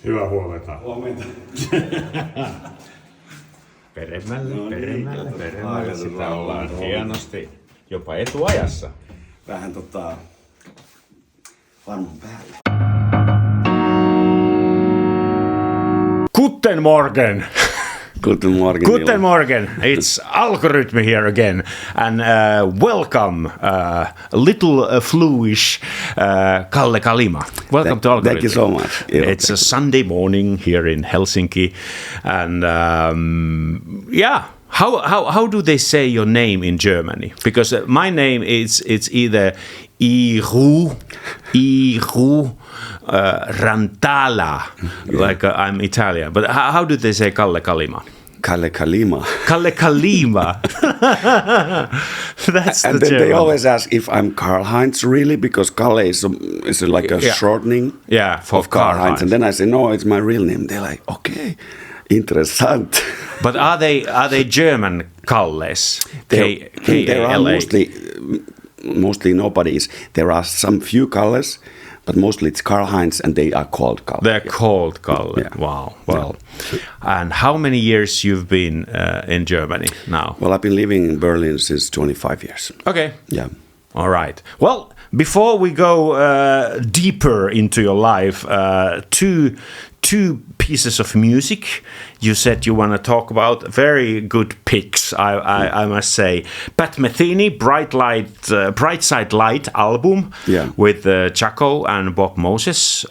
Hyvää huomenta. Huomenta. Peremmälle. Sitä ollaan hienosti. Jopa etuajassa. Vähän varman päälle. Guten Morgen. Guten Morgen. Guten Morgen. It's Algorytmi here again. And welcome, little fluish Kalle Kalima. Welcome to Algorytmi. Thank you so much. It's a Sunday morning here in Helsinki. And how do they say your name in Germany? Because my name it's either Iru, Rantala, like I'm Italian. But how do they say Kalle Kalima? Kalle Kalima. Kalle Kalima. That's and the then German. they always ask if I'm Karl-Heinz really, because Kalle is like a shortening for of Karl-Heinz. And then I say, no, it's my real name. They're like, okay, interessant. But are they German Kalles? There are mostly nobody's. There are some few Kalles, but mostly it's Karl-Heinz, and they are called Kalle. They're called Kalle. Yeah. Wow. Well, and how many years you've been in Germany now? Well, I've been living in Berlin since 25 years. Okay. Yeah. All right. Well, before we go deeper into your life, two pieces of music you said you want to talk about. Very good picks, I must say. Pat Metheny, Bright Side Light album with Chaco and Bob Moses.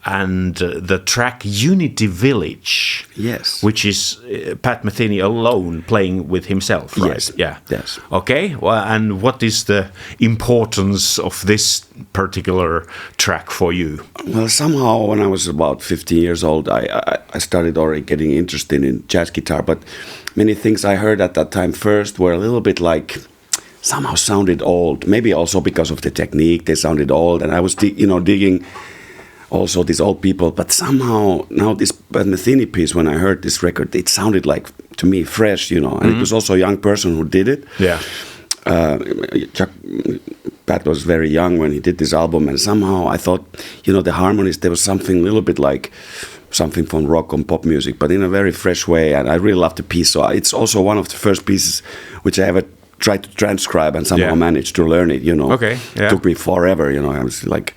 And the track Unity Village, yes, which is Pat Metheny alone playing with himself, right? Yes. Yeah. Yes. Okay. Well, and what is the importance of this particular track for you? Well, somehow when I was about 15 years old, I started already getting interested in jazz guitar, but many things I heard at that time first were a little bit like somehow sounded old. Maybe also because of the technique, they sounded old, and I was digging also these old people, but somehow now this Pat Metheny piece, when I heard this record, it sounded like to me fresh, and it was also a young person who did it. Yeah. Pat was very young when he did this album, and somehow I thought, the harmonies, there was something a little bit like something from rock and pop music, but in a very fresh way, and I really loved the piece. So it's also one of the first pieces which I ever tried to transcribe and somehow managed to learn it, Okay, yeah. It took me forever, I was like,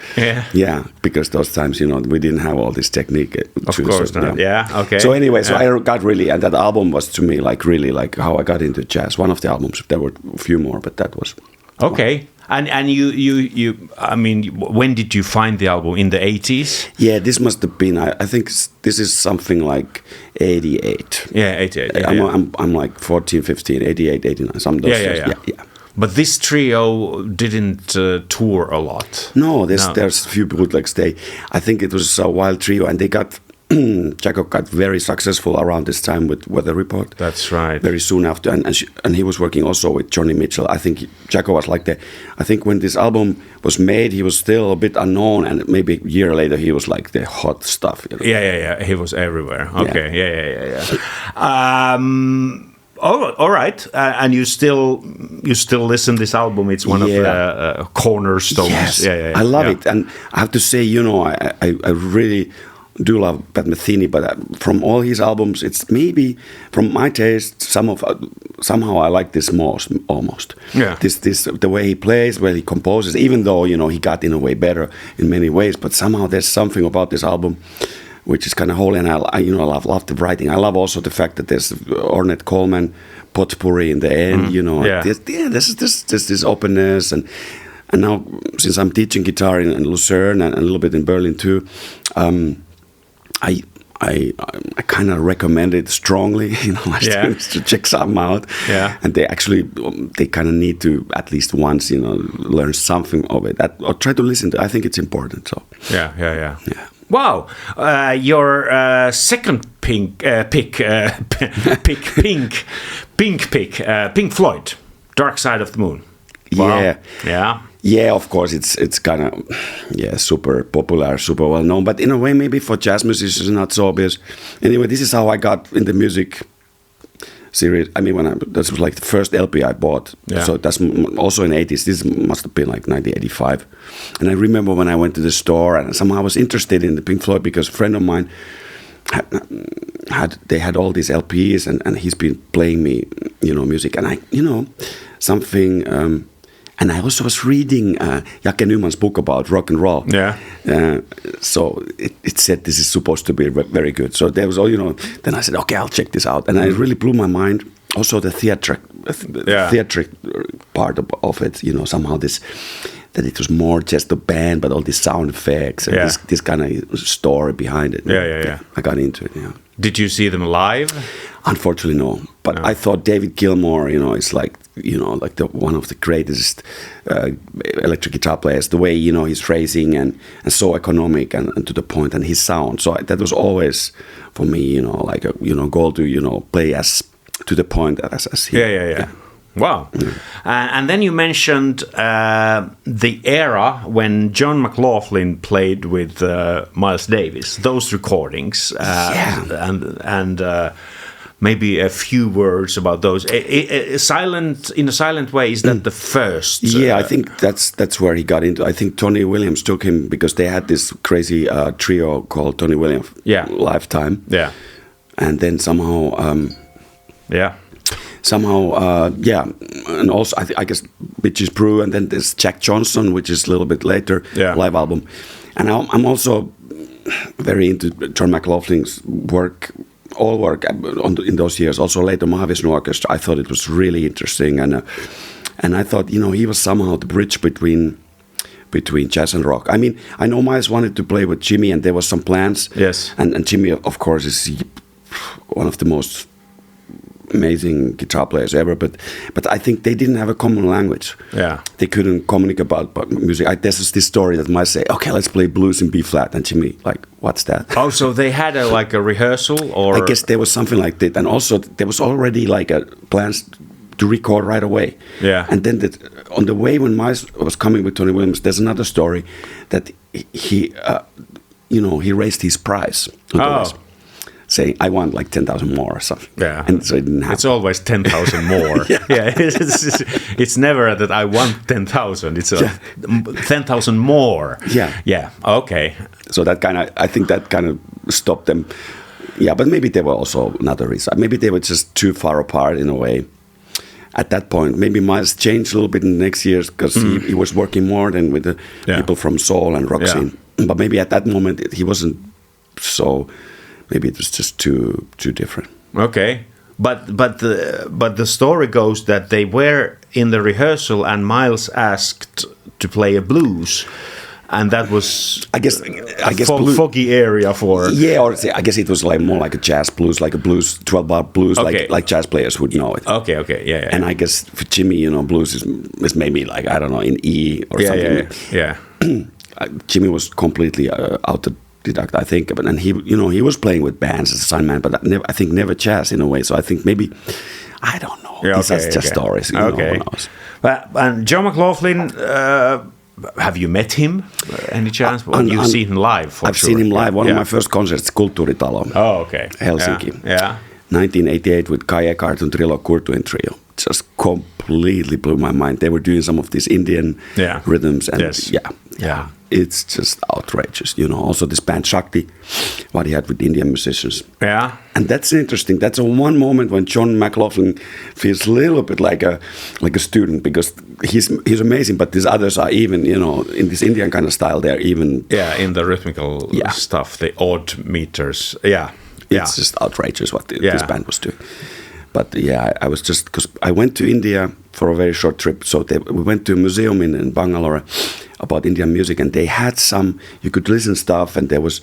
because those times, we didn't have all this technique. Of course not, okay. So anyway, so I got really, and that album was to me like really like how I got into jazz. One of the albums, there were a few more, but that was... Okay. And you I mean, when did you find the album? In the 80s? Yeah, this must have been, I think this is something like 88. Yeah, 88. Yeah, I'm like 14, 15, 88, 89, some of those years. Yeah. But this trio didn't tour a lot. No, there's a few bootlegs. I think it was a wild trio, and they got... Chaco got very successful around this time with Weather Report. That's right. Very soon after, and he was working also with Johnny Mitchell. I think Chaco was like I think when this album was made, he was still a bit unknown, and maybe a year later he was like the hot stuff. Yeah. He was everywhere. Okay. Yeah. All right. And you still listen to this album. It's one of the cornerstones. Yes. Yeah. I love it, and I have to say, I really do love Pat Metheny, but from all his albums, it's maybe from my taste, somehow I like this most almost. Yeah. This the way he plays, where he composes, even though he got in a way better in many ways, but somehow there's something about this album which is kind of holy, and I love the writing. I love also the fact that there's Ornette Coleman potpourri in the end. There's this openness, and now since I'm teaching guitar in Lucerne and a little bit in Berlin too. I kind of recommend it strongly, my students to check some out. Yeah. And they kind of need to at least once, learn something of it. Or try to listen to. I think it's important. So. Yeah. Wow, your second Pink Floyd, Dark Side of the Moon. Wow. Yeah. Yeah, of course, it's kind of, super popular, super well known. But in a way, maybe for jazz musicians, not so obvious. Anyway, this is how I got in the music series. I mean, this was like the first LP I bought. Yeah. So that's also in the 80s. This must have been like 1985. And I remember when I went to the store and somehow I was interested in the Pink Floyd because a friend of mine had all these LPs and he's been playing me, music. And I, something... and I also was reading Jacke Newman's book about rock and roll. Yeah. So it said this is supposed to be very good. So there was then I said, okay, I'll check this out. And it really blew my mind. Also the theatric part of it, somehow that it was more just a band, but all these sound effects and this kind of story behind it. Yeah. I got into it, Did you see them live? Unfortunately, no. But I thought David Gilmour, is like, like one of the greatest electric guitar players. The way, he's phrasing and so economic and to the point, and his sound. So that was always for me, like a goal to play as to the point as he. Yeah. Wow. And then you mentioned the era when John McLaughlin played with Miles Davis. Those recordings. And maybe a few words about those. In a silent way, is that the first? Yeah, I think that's where he got into. I think Tony Williams took him because they had this crazy trio called Tony Williams Lifetime. Yeah. And then somehow... and also I guess Bitches Brew, and then there's Jack Johnson, which is a little bit later live album. And I'm also very into John McLaughlin's work in those years. Also later Mahavishnu Orchestra, I thought it was really interesting, and I thought he was somehow the bridge between jazz and rock. I mean, I know Miles wanted to play with Jimmy, and there was some plans. Yes, and Jimmy, of course, is one of the most amazing guitar players ever, but I think they didn't have a common language. Yeah, they couldn't communicate about music. There's this story that might say, okay, let's play blues in B flat, and Jimmy like, what's that? Oh, so they had a rehearsal, or I guess there was something like that, and also there was already like a plans to record right away. Yeah, and then on the way when Miles was coming with Tony Williams, there's another story that he raised his price. Saying, I want like 10,000 more or something. Yeah. And so it didn't happen. It's always 10,000 more. It's never that I want 10,000. It's 10,000 more. Yeah. Okay. So I think that kind of stopped them. Yeah, but maybe there were also another reason. Maybe they were just too far apart in a way. At that point, maybe Miles changed a little bit in the next years because he was working more than with the people from soul and rock scene. But maybe at that moment he wasn't so... Maybe it was just too different. Okay, but the story goes that they were in the rehearsal and Miles asked to play a blues, and that was I guess foggy area for or I guess it was like more like a jazz blues, like a blues 12-bar blues, like jazz players would know it. Okay, yeah. And I guess for Jimmy, blues is maybe like I don't know in E or something. Yeah. Jimmy was completely autodidact, I think, and he was playing with bands as a signman, but I think never jazz in a way. So I think maybe I don't know. These are just stories. Okay. Who knows? And John McLaughlin, have you met him? Any chance? You've seen him live. I've seen him live. One of my first concerts, Kulttuuritalo. Oh, okay. Helsinki. Yeah. 1988 with Kai Eckart Trilo Kurtuin Trio. Just completely blew my mind. They were doing some of these Indian rhythms, and it's just outrageous. Also this band Shakti, what he had with Indian musicians. Yeah, and that's interesting. That's one moment when John McLaughlin feels a little bit like a student, because he's amazing, but these others are even in this Indian kind of style. They're even in the rhythmical stuff, the odd meters. It's just outrageous what this band was doing. But I was just, because I went to India for a very short trip. So we went to a museum in Bangalore about Indian music, and they had you could listen stuff, and there was,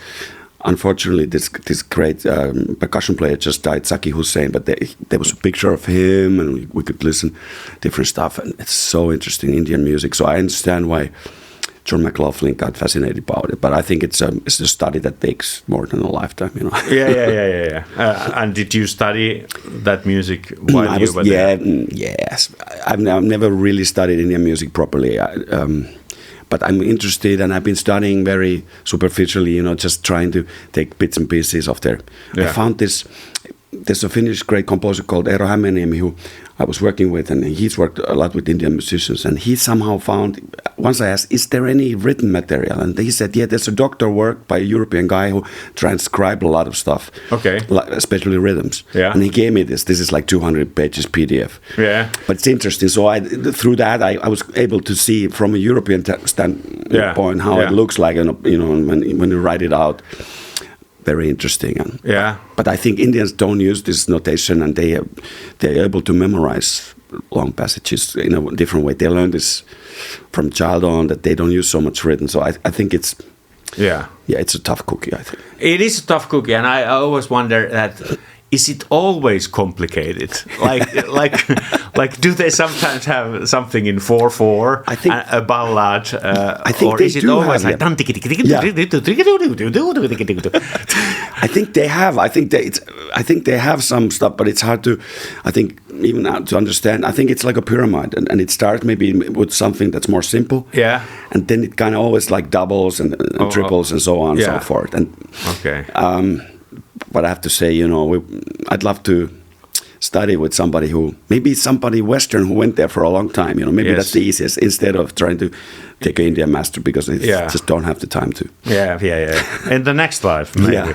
unfortunately, this great percussion player just died, Zaki Hussain, but there was a picture of him, and we could listen different stuff, and it's so interesting, Indian music. So I understand why John McLaughlin got fascinated about it, but I think it's a study that takes more than a lifetime, Yeah. And did you study that music while you were there? Yes. I've never really studied Indian music properly, but I'm interested, and I've been studying very superficially, just trying to take bits and pieces of there. I found this there's a Finnish great composer called Eero Hämeenniemi who I was working with, and he's worked a lot with Indian musicians, and he somehow found, once I asked, is there any written material? And he said, yeah, there's a doctor work by a European guy who transcribed a lot of stuff, especially rhythms. Yeah. And he gave me this is like 200 pages PDF. Yeah. But it's interesting. So through that, I was able to see from a European standpoint how it looks like, when you write it out. Very interesting. But I think Indians don't use this notation, and they're able to memorize long passages in a different way. They learn this from child on, that they don't use so much written. So I think it's it's a tough cookie, I think. It is a tough cookie, and I always wonder that. Is it always complicated? Like, do they sometimes have something in 4/4? I think a ballad, I think or they is it do always have, like? I think they have. I think they have some stuff, but it's hard to. I think even now to understand. I think it's like a pyramid, and it starts maybe with something that's more simple. Yeah. And then it kind of always like doubles and triples and so on and so forth. And but I have to say, I'd love to study with somebody somebody Western who went there for a long time. Maybe that's the easiest, instead of trying to take an Indian master, because they just don't have the time to. Yeah. In the next life, maybe. Yeah.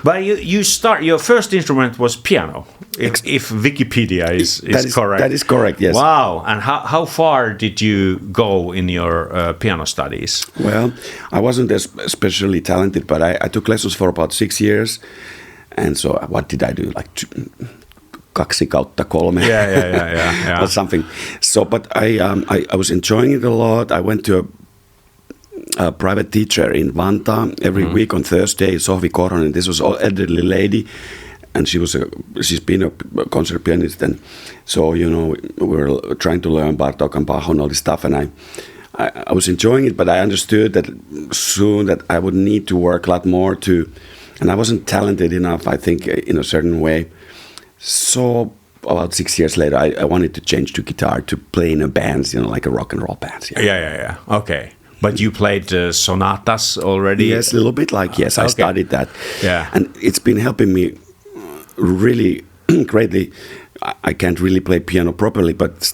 But your first instrument was piano, if Wikipedia is correct. That is correct, yes. Wow. And how far did you go in your piano studies? Well, I wasn't especially talented, but I took lessons for about 6 years. And so what did I do? Like 2/3. Yeah. Or something. So, but I was enjoying it a lot. I went to a private teacher in Vantaa every week on Thursday, Sohvi Korhonen. This was an elderly lady, and she's been a concert pianist. And so, we were trying to learn Bartók and Bach and all this stuff. And I was enjoying it, but I understood that soon that I would need to work a lot more and I wasn't talented enough, I think, in a certain way. So about 6 years later, I wanted to change to guitar, to play in a band, like a rock and roll band. Yeah. Okay. But you played sonatas already? Yes, a little bit I studied that. Yeah. And it's been helping me really greatly. I can't really play piano properly, but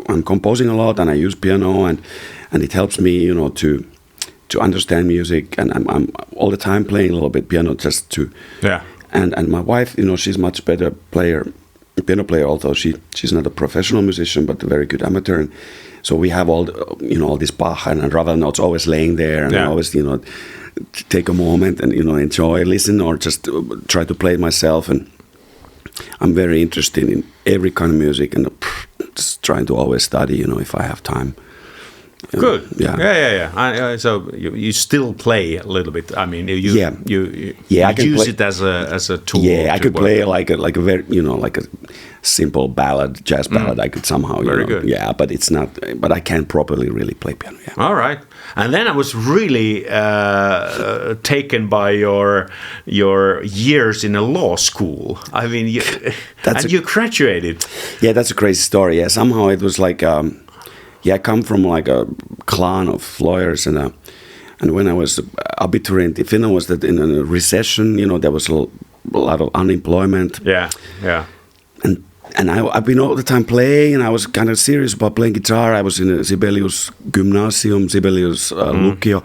I'm composing a lot, and I use piano, and it helps me, to understand music, and I'm all the time playing a little bit piano just to. Yeah. And my wife, she's much better piano player, although she's not a professional musician, but a very good amateur. And so we have all this Bach and Ravel notes always laying there, and I always, take a moment and, enjoy, listen, or just try to play it myself. And I'm very interested in every kind of music, and just trying to always study, if I have time. Good. Yeah. So you still play a little bit. I mean, you use it as a tool. Yeah, I could play like a very like a simple ballad, jazz ballad. I could somehow. Very good. Yeah, but it's not. But I can't properly really play piano. Yeah. All right. And then I was really taken by your years in a law school. I mean, you graduated. Yeah, that's a crazy story. Yeah, somehow it was like. I come from like a clan of lawyers, and when I was abiturient, Finland was that in a recession. There was a lot of unemployment. Yeah. And I've been all the time playing, and I was kind of serious about playing guitar. I was in a Sibelius Gymnasium, Sibelius Lukio,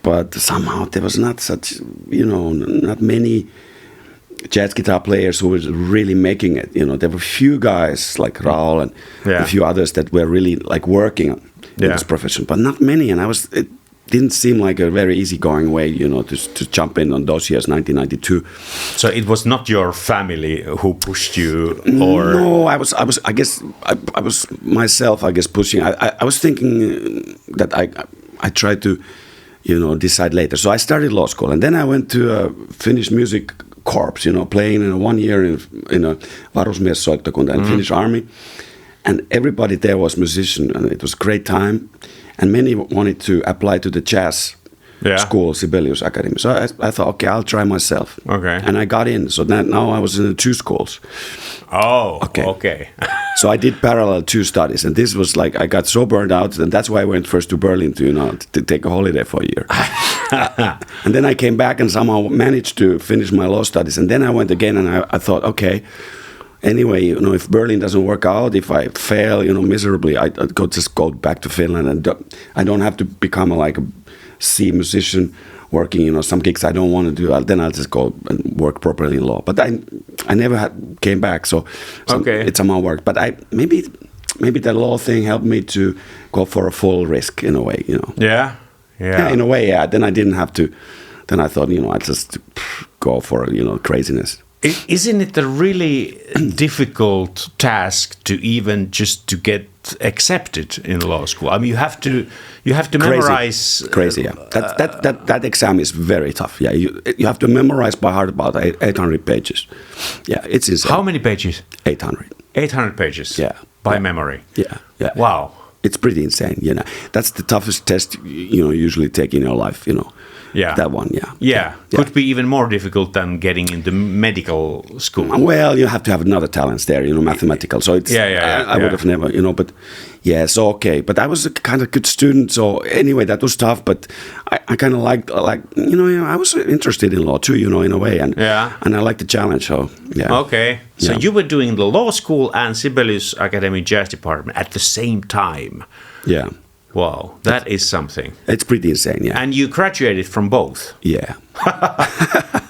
but somehow there was not such, not many jazz guitar players who was really making it. There were few guys like Raul and a few others that were really like working in this profession, but not many. And it didn't seem like a very easy-going way, to jump in on those years, 1992. So it was not your family who pushed you, or no? I guess I was myself. I guess pushing. I was thinking that I tried to, decide later. So I started law school, and then I went to a Finnish music corps, playing in 1 year in a varusmiessoittokunta in Finnish army, and everybody there was musician, and it was a great time, and many wanted to apply to the jazz school, Sibelius Academy. So I thought, okay, I'll try myself. Okay. And I got in. So now I was in the 2 schools. Oh, okay. So I did parallel 2 studies, and this was like, I got so burned out, and that's why I went first to Berlin to take a holiday for a year. And then I came back and somehow managed to finish my law studies. And then I went again, and I thought, okay, anyway, if Berlin doesn't work out, if I fail, miserably, I just go back to Finland, and I don't have to become a C musician working, some gigs I don't want to do. Then I'll just go and work properly in law. But I never came back, so it somehow worked. But maybe the law thing helped me to go for a full risk in a way, Yeah. Yeah, in a way, yeah. Then I didn't have to. Then I thought, I'd just go for craziness. Isn't it a really difficult task to even just to get accepted in law school? I mean, you have to memorize. Crazy, yeah. That exam is very tough. Yeah, you have to memorize by heart about 800 pages. Yeah, it's insane. How many pages? 800. 800 pages. Yeah. By memory. Yeah. Wow. It's pretty insane. That's the toughest test you usually take in your life. Yeah. That one, Yeah. Could be even more difficult than getting into medical school. Well, you have to have another talents there, mathematical. So it's, I would have never, but yeah, so okay. But I was a kind of good student. So anyway, that was tough. But I kind of liked, I was interested in law too, in a way. And I liked the challenge. So yeah. Okay. So you were doing the law school and Sibelius Academy jazz department at the same time. Yeah. Wow, that is something. It's pretty insane, yeah. And you graduated from both? Yeah.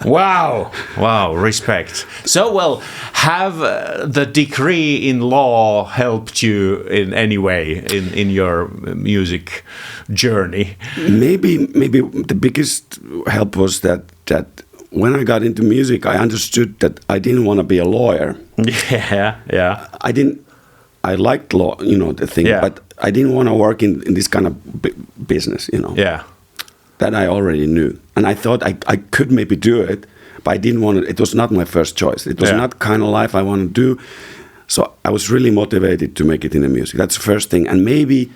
Wow, respect. So, well, have the degree in law helped you in any way in your music journey? Maybe the biggest help was that when I got into music, I understood that I didn't want to be a lawyer. Yeah. I liked law, the thing, but I didn't want to work in this kind of business, Yeah. That I already knew. And I thought I could maybe do it, but I didn't want to. It was not my first choice. It was not kind of life I wanted to do. So I was really motivated to make it in the music. That's the first thing. And maybe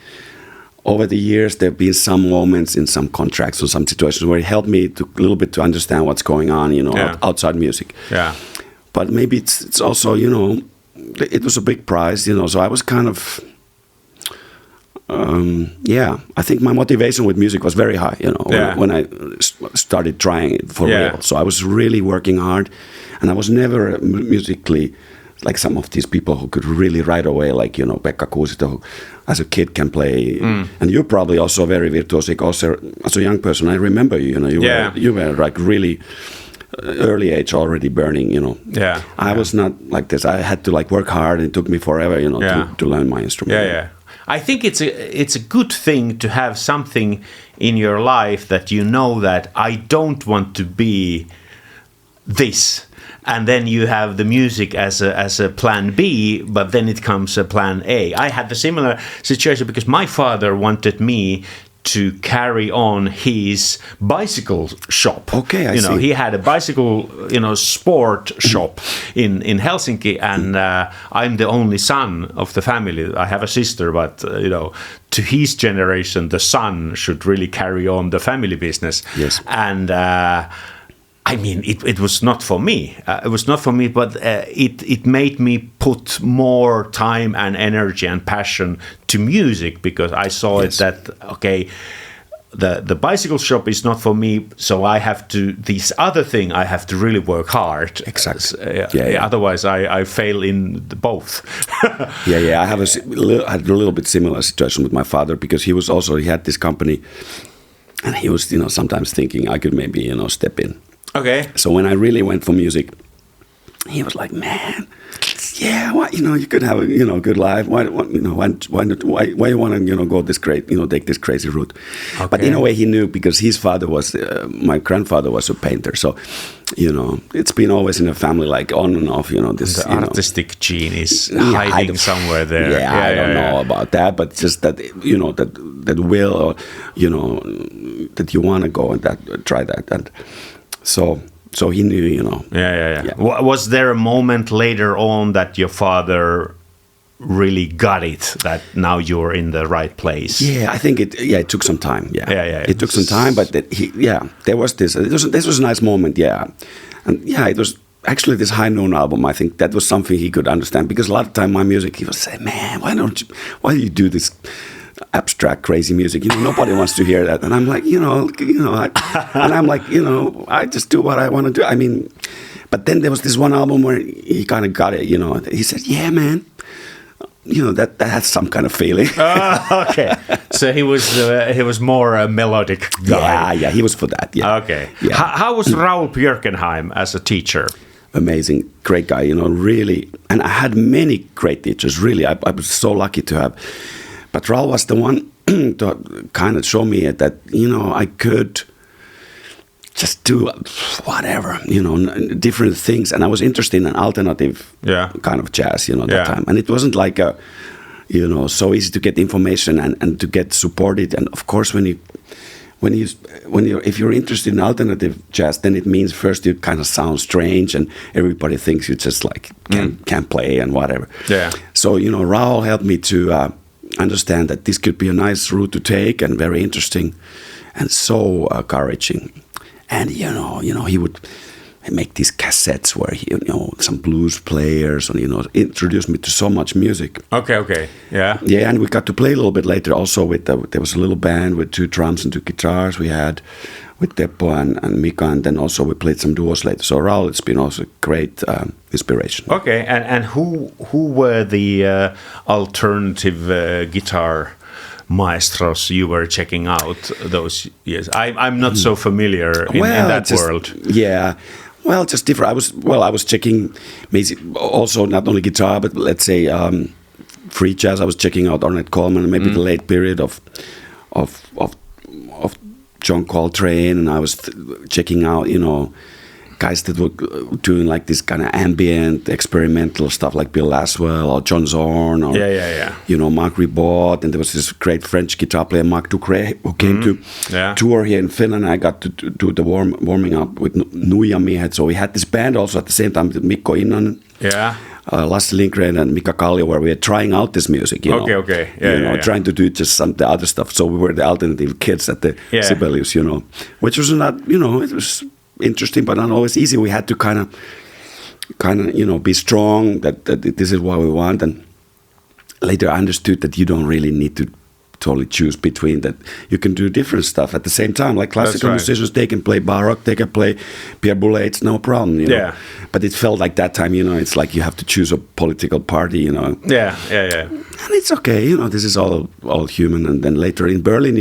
over the years, there have been some moments in some contracts or some situations where it helped me a little bit to understand what's going on, outside music. Yeah. But maybe it's also, it was a big prize, so I was kind of, I think my motivation with music was very high, when I started trying it for real. So I was really working hard, and I was never musically like some of these people who could really right away, like, Pekka Kuusito, who as a kid can play. And you're probably also very virtuosic also as a young person. I remember you were like really early age already burning, I was not like this. I had to work hard, and it took me forever, to learn my instrument. Yeah. I think it's a good thing to have something in your life that that I don't want to be this, and then you have the music as a plan B, but then it comes a plan A. I had the similar situation because my father wanted me to carry on his bicycle shop. Okay, I see. He had a bicycle, sport shop in Helsinki, and I'm the only son of the family. I have a sister, but to his generation, the son should really carry on the family business. Yes. And I mean, it was not for me. It was not for me, but it made me put more time and energy and passion to music, because I saw it that, okay, the bicycle shop is not for me, so I have to, this other thing, I have to really work hard. Exactly. Otherwise, I fail in both. I had a little bit similar situation with my father, because he had this company, and he was, sometimes thinking I could maybe, step in. Okay. So when I really went for music, he was like, "Man, you could have a good life. Why you want to go this great, take this crazy route?" Okay. But in a way, he knew, because his father was my grandfather was a painter, so it's been always in the family, like on and off. This the artistic gene is hiding somewhere there. Yeah, I don't know about that, but just that that will, or that you want to go and try that. And so he knew, Yeah. Was there a moment later on that your father really got it, that now you're in the right place? Yeah, I think it took some time. Yeah. It took some time, but there was this. This was a nice moment. Yeah, and it was actually this High Noon album. I think that was something he could understand, because a lot of time my music, he would say, "Man, why do you do abstract, crazy music. Nobody wants to hear that. And I'm like, and I'm like, I just do what I want to do. I mean, but then there was this one album where he kind of got it. He said, "Yeah, man." That has some kind of feeling. Okay, so he was more a melodic guy. Yeah, he was for that. Yeah. Okay. Yeah. How was Raul Björkenheim as a teacher? Amazing, great guy. Really, and I had many great teachers. Really, I was so lucky to have. But Raul was the one to kind of show me that I could just do whatever, different things. And I was interested in an alternative kind of jazz, that time. And it wasn't like so easy to get information and to get supported. And of course, if you're interested in alternative jazz, then it means first you kind of sound strange and everybody thinks you just like can't play and whatever. Yeah. So, Raul helped me to understand that this could be a nice route to take and very interesting and so encouraging. And he would make these cassettes where he, some blues players and introduced me to so much music. Okay, yeah. Yeah, and we got to play a little bit later. Also, there was a little band with 2 drums and 2 guitars we had with Teppo and Mika, and then also we played some duos later. So Raul, it's been also great inspiration. Okay, and who were the alternative guitar maestros you were checking out those years? I'm not so familiar in that world. Yeah, well, just different. I was checking also not only guitar, but let's say free jazz. I was checking out Ornette Coleman, maybe the late period of John Coltrane, and I was checking out guys that were doing like this kind of ambient experimental stuff like Bill Laswell or John Zorn or Mark Ribot, and there was this great French guitar player Marc Ducret who came to tour here in Finland. I got to do the warming up with Nuija Miehet, so we had this band also at the same time with Mikko Innanen, Lasse Lindgren and Mika Kallio, where we were trying out this music, trying to do just some the other stuff. So we were the alternative kids at the Sibelius, which was not, it was interesting, but not always easy. We had to kind of be strong that this is what we want. And later I understood that you don't really need to totally choose between that. You can do different stuff at the same time. Like classical musicians, they can play Baroque, they can play Pierre Boulez, it's no problem. But it felt like that time, it's like you have to choose a political party, And it's okay, this is all human. And then later in Berlin,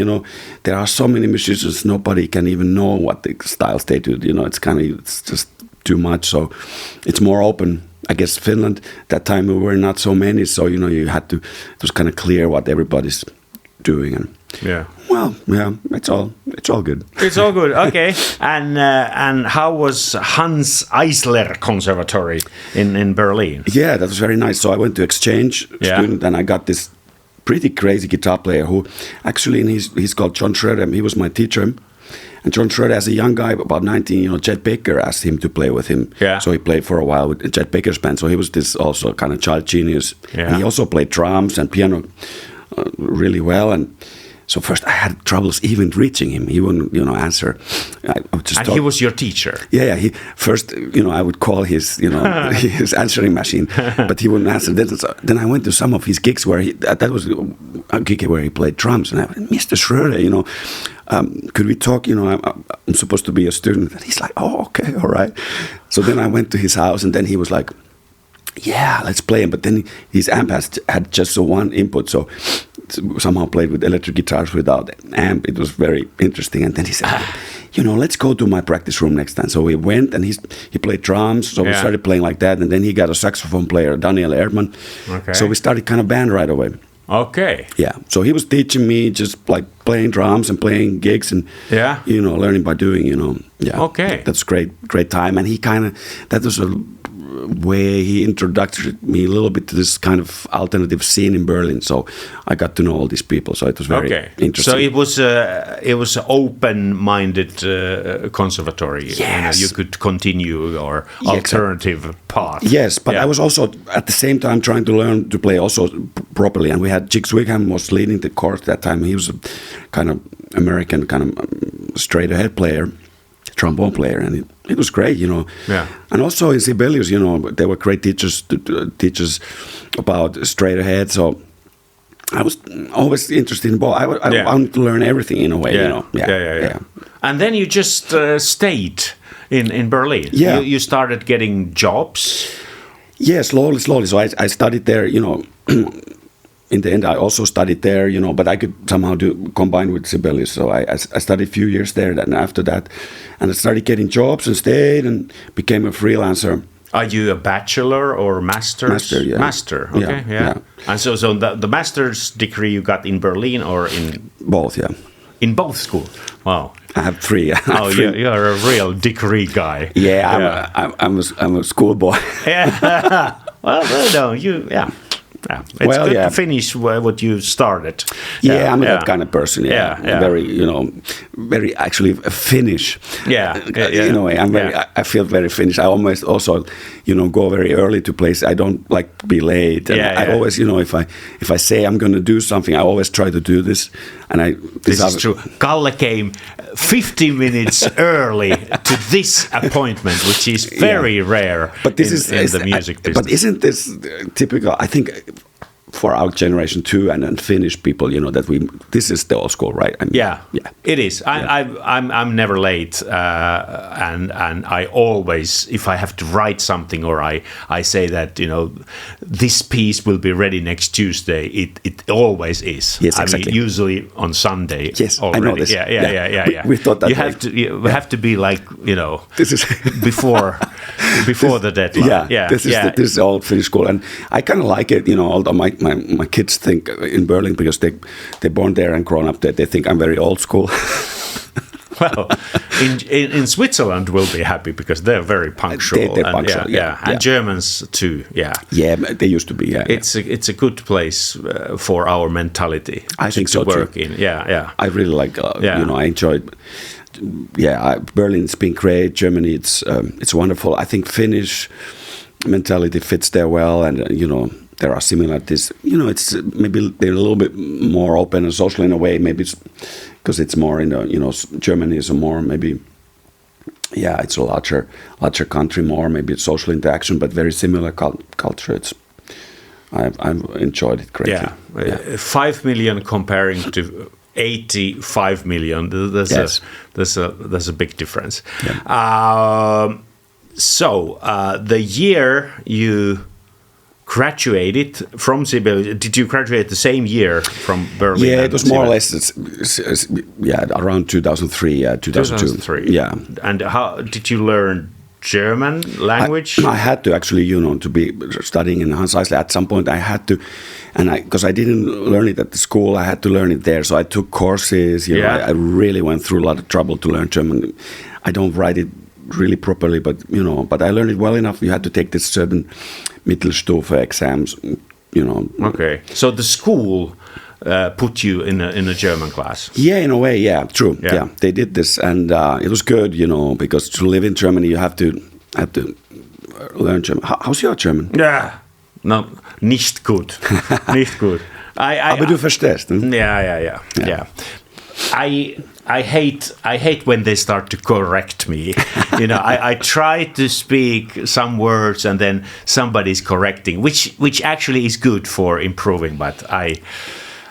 there are so many musicians, nobody can even know what the styles they do. It's just too much. So it's more open. I guess Finland, that time we were not so many. So, you had to, it was kind of clear what everybody's doing. And it's all good. It's all good. Okay. And how was Hans Eisler Conservatory in Berlin? Yeah, that was very nice. So I went to exchange student, and I got this pretty crazy guitar player who actually he's called John Schroeder. He was my teacher. And John Schroeder, as a young guy, about 19, Chet Baker asked him to play with him. Yeah. So he played for a while with Chet Baker's band. So he was this also kind of child genius. Yeah. And he also played drums and piano really well. And so first I had troubles even reaching him. He wouldn't, answer. I would just he was your teacher? Yeah. He first, I would call his, his answering machine, but he wouldn't answer. Then I went to some of his gigs where that was a gig where he played drums, and I went, Mr. Schroeder, could we talk? I'm supposed to be a student. And he's like, oh, okay, all right. So then I went to his house, and then he was like, yeah, let's play. But then his amp had just one input, so somehow played with electric guitars without amp. It was very interesting. And then he said, let's go to my practice room next time. So we went, and he played drums. So we started playing like that. And then he got a saxophone player, Daniel Erdmann. Okay. So we started kind of band right away. Okay. Yeah. So he was teaching me just like playing drums and playing gigs and learning by doing. Yeah. Okay. That's great time. And he that was a way he introduced me a little bit to this kind of alternative scene in Berlin. So I got to know all these people. So it was very interesting. So it was an open-minded conservatory. Yes. You could continue your alternative path. Yes, but I was also at the same time trying to learn to play also properly. And we had Jigs Wigham was leading the course that time. He was a kind of American, kind of straight-ahead player, trombone player, and it was great, Yeah. And also in Sibelius, there were great teachers about straight ahead. So I was always interested in ball. I wanted to learn everything in a way, you know. Yeah. And then you just stayed in Berlin. Yeah. You started getting jobs. Yeah, slowly. So I studied there, you know. In the end, I also studied there, you know, but I could somehow combine with Sibelius. So I studied a few years there, and after that, and I started getting jobs and stayed and became a freelancer. Are you a bachelor or master's? Master, yeah. Master, okay, yeah. And so the master's degree you got in Berlin or in... Both, yeah. In both schools? Wow. I have three. You're a real degree guy. Yeah, I'm a schoolboy. Yeah. Well, no, yeah. It's good to finish what you started. Yeah, I'm that kind of person. Yeah. Very, you know, very actually Finnish. Yeah. In a way, I feel very Finnish. I almost also, you know, go very early to places. I don't like to be late. And I always, you know, if I say I'm going to do something, I always try to do this. And this is true. Kalle came 15 minutes early to this appointment, which is very rare in the music business. But isn't this typical? I think for our generation too, and Finnish people, you know, that this is the old school, right? I mean, it is. I'm never late, and I always, if I have to write something or I say that, you know, this piece will be ready next Tuesday, it always is. Yes, exactly. I mean, usually on Sunday. Yes, already. I know this. Yeah. We thought that you have to be like, you know, this is before the deadline. This is old Finnish school, and I kind of like it, you know. Although my kids think in Berlin, because they're born there and grown up there, they think I'm very old school. Well, in Switzerland we'll be happy because they're very punctual. They're punctual, and Germans too. Yeah, they used to be. It's a good place for our mentality. I think so to work too. in. Yeah. I really like. You know, I enjoyed. Yeah, Berlin's been great. Germany, it's wonderful. I think Finnish mentality fits there well, and you know, there are similarities. You know, it's maybe they're a little bit more open and social in a way. Maybe it's because it's more in you know, Germany is a more maybe. Yeah, it's a larger country, more maybe it's social interaction, but very similar culture. I've enjoyed it greatly. Yeah. 5 million comparing to 85 million. There's a big difference. Yeah. So the year you graduated from Sibelius, did you graduate the same year from Berlin? Yeah, it was more or less around 2003. Yeah, 2003. Yeah. And how did you learn German language? I had to actually, you know, to be studying in Hans Eisler. At some point I had to, and because I didn't learn it at the school, I had to learn it there. So I took courses. You know, I really went through a lot of trouble to learn German. I don't write it really properly, but you know, I learned it well enough. You had to take this certain Mittelstufe exams, you know. Okay, so the school put you in a German class. Yeah, in a way, yeah, true. Yeah, they did this, and it was good, you know, because to live in Germany, you have to learn German. How's your German? Yeah, no, nicht gut, nicht gut. Aber du verstehst. Yeah. I hate when they start to correct me. You know, I try to speak some words and then somebody's correcting, which actually is good for improving, but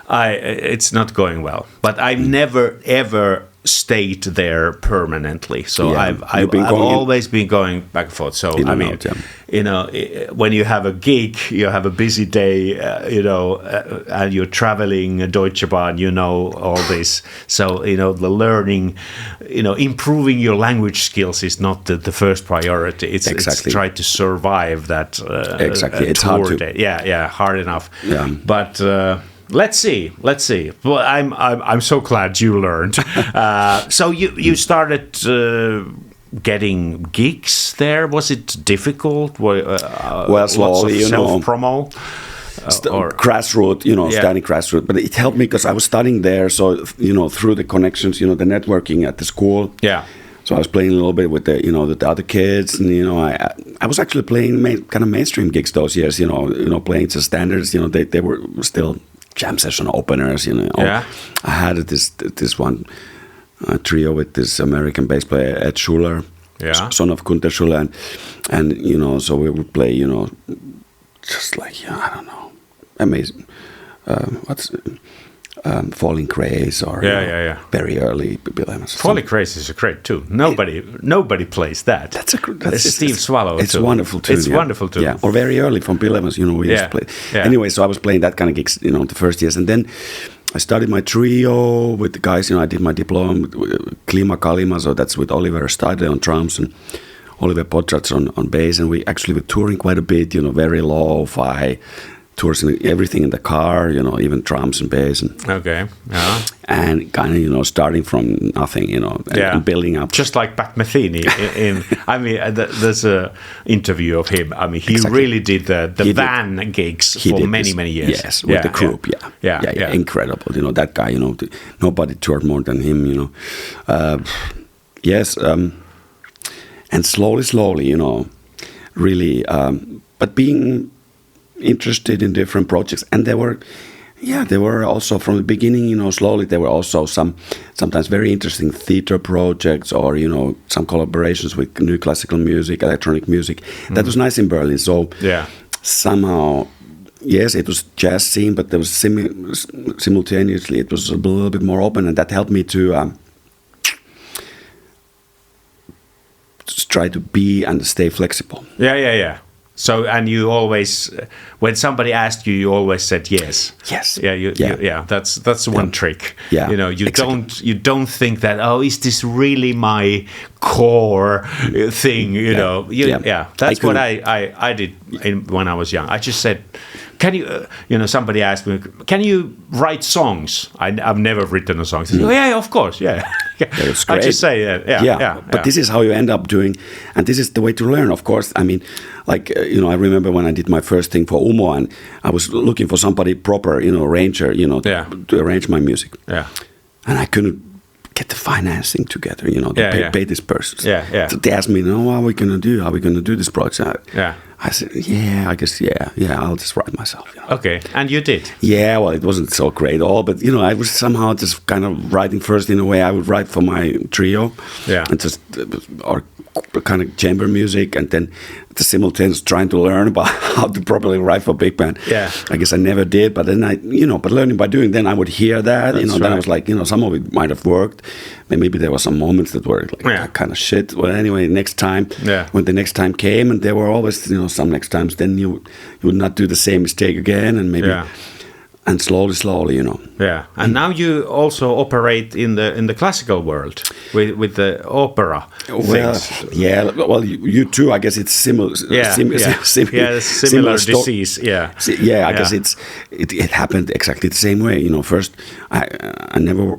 it's not going well. But I've never ever stayed there permanently. So I've always been going back and forth. So I mean, you know, when you have a gig, you have a busy day, you know, and you're traveling Deutsche Bahn, you know, all this. So, you know, the learning, you know, improving your language skills is not the first priority. It's try to survive that it's tour hard to. day. Yeah, hard enough. Yeah. But let's see. Well, I'm so glad you learned. So you started getting gigs there. Was it difficult? Well, slowly, you know, self-promo. Grassroots, you know, standing grassroots. But it helped me because I was studying there, so you know, through the connections, you know, the networking at the school. Yeah. So I was playing a little bit with the, you know, the other kids, and you know, I was actually playing kind of mainstream gigs those years. You know, playing to standards. You know, they were still jam session openers. You know. Yeah. I had this one trio with this American bass player Ed Schuller, son of Gunther Schuller, and you know, so we would play, you know, just like I don't know, amazing. what's Falling Craze or very early Bill Evans. Falling Craze is great too. Nobody plays that. That's Steve Swallow. It's wonderful too. It's wonderful too. Yeah, or very early from Bill Evans. We used to play. Yeah. Anyway, so I was playing that kind of gigs, the first years, and then I started my trio with the guys. I did my diploma with Kalle Kalima, so that's with Oliver Stade on drums and Oliver Potrats on bass, and we actually were touring quite a bit. Very lo-fi. Tours and everything in the car, even drums and bass, and and kind of starting from nothing, and building up. Just like Pat Metheny. There's a interview of him. He really did the van gigs for many years. Yes, with the group. Yeah, incredible. That guy. Nobody toured more than him. Yes, and slowly, really, but being interested in different projects, and there were also from the beginning, slowly there were also sometimes very interesting theater projects, or some collaborations with new classical music, electronic music. That was nice in Berlin. So somehow, yes, it was jazz scene, but there was simultaneously it was a little bit more open, and that helped me to try to be and stay flexible. Yeah. So, and you always, when somebody asked you, you always said yes. Yes. Yeah. That's one trick. Yeah. You don't think that, is this really my core thing? That's what I did when I was young. I just said, can you? Somebody asked me, can you write songs? I've never written a song. I said, yeah, of course, yeah. That's great. I just say yeah. But this is how you end up doing, and this is the way to learn. Of course, I I remember when I did my first thing for Umo, and I was looking for somebody proper, arranger, to arrange my music. Yeah. And I couldn't get the financing together, to pay this person. Yeah. So they asked me, how are we going to do? How are we going to do this project? Yeah. I said, I guess, I'll just write myself. Okay, and you did? Yeah, well, it wasn't so great at all, but, I was somehow just kind of writing first in a way I would write for my trio. Yeah. And just, or kind of chamber music, and then the simultaneous trying to learn about how to properly write for big band. Yeah. I guess I never did, but then but learning by doing, then I would hear that, That's then I was like, some of it might have worked. Maybe there were some moments that were like kind of shit. Well, anyway, next time, when the next time came, and there were always, some next times, then you would not do the same mistake again, and maybe, and slowly, Yeah, and now you also operate in the classical world with the opera. Well, things. Well, you too. I guess it's similar. Similar disease. I guess it happened exactly the same way. First, I never,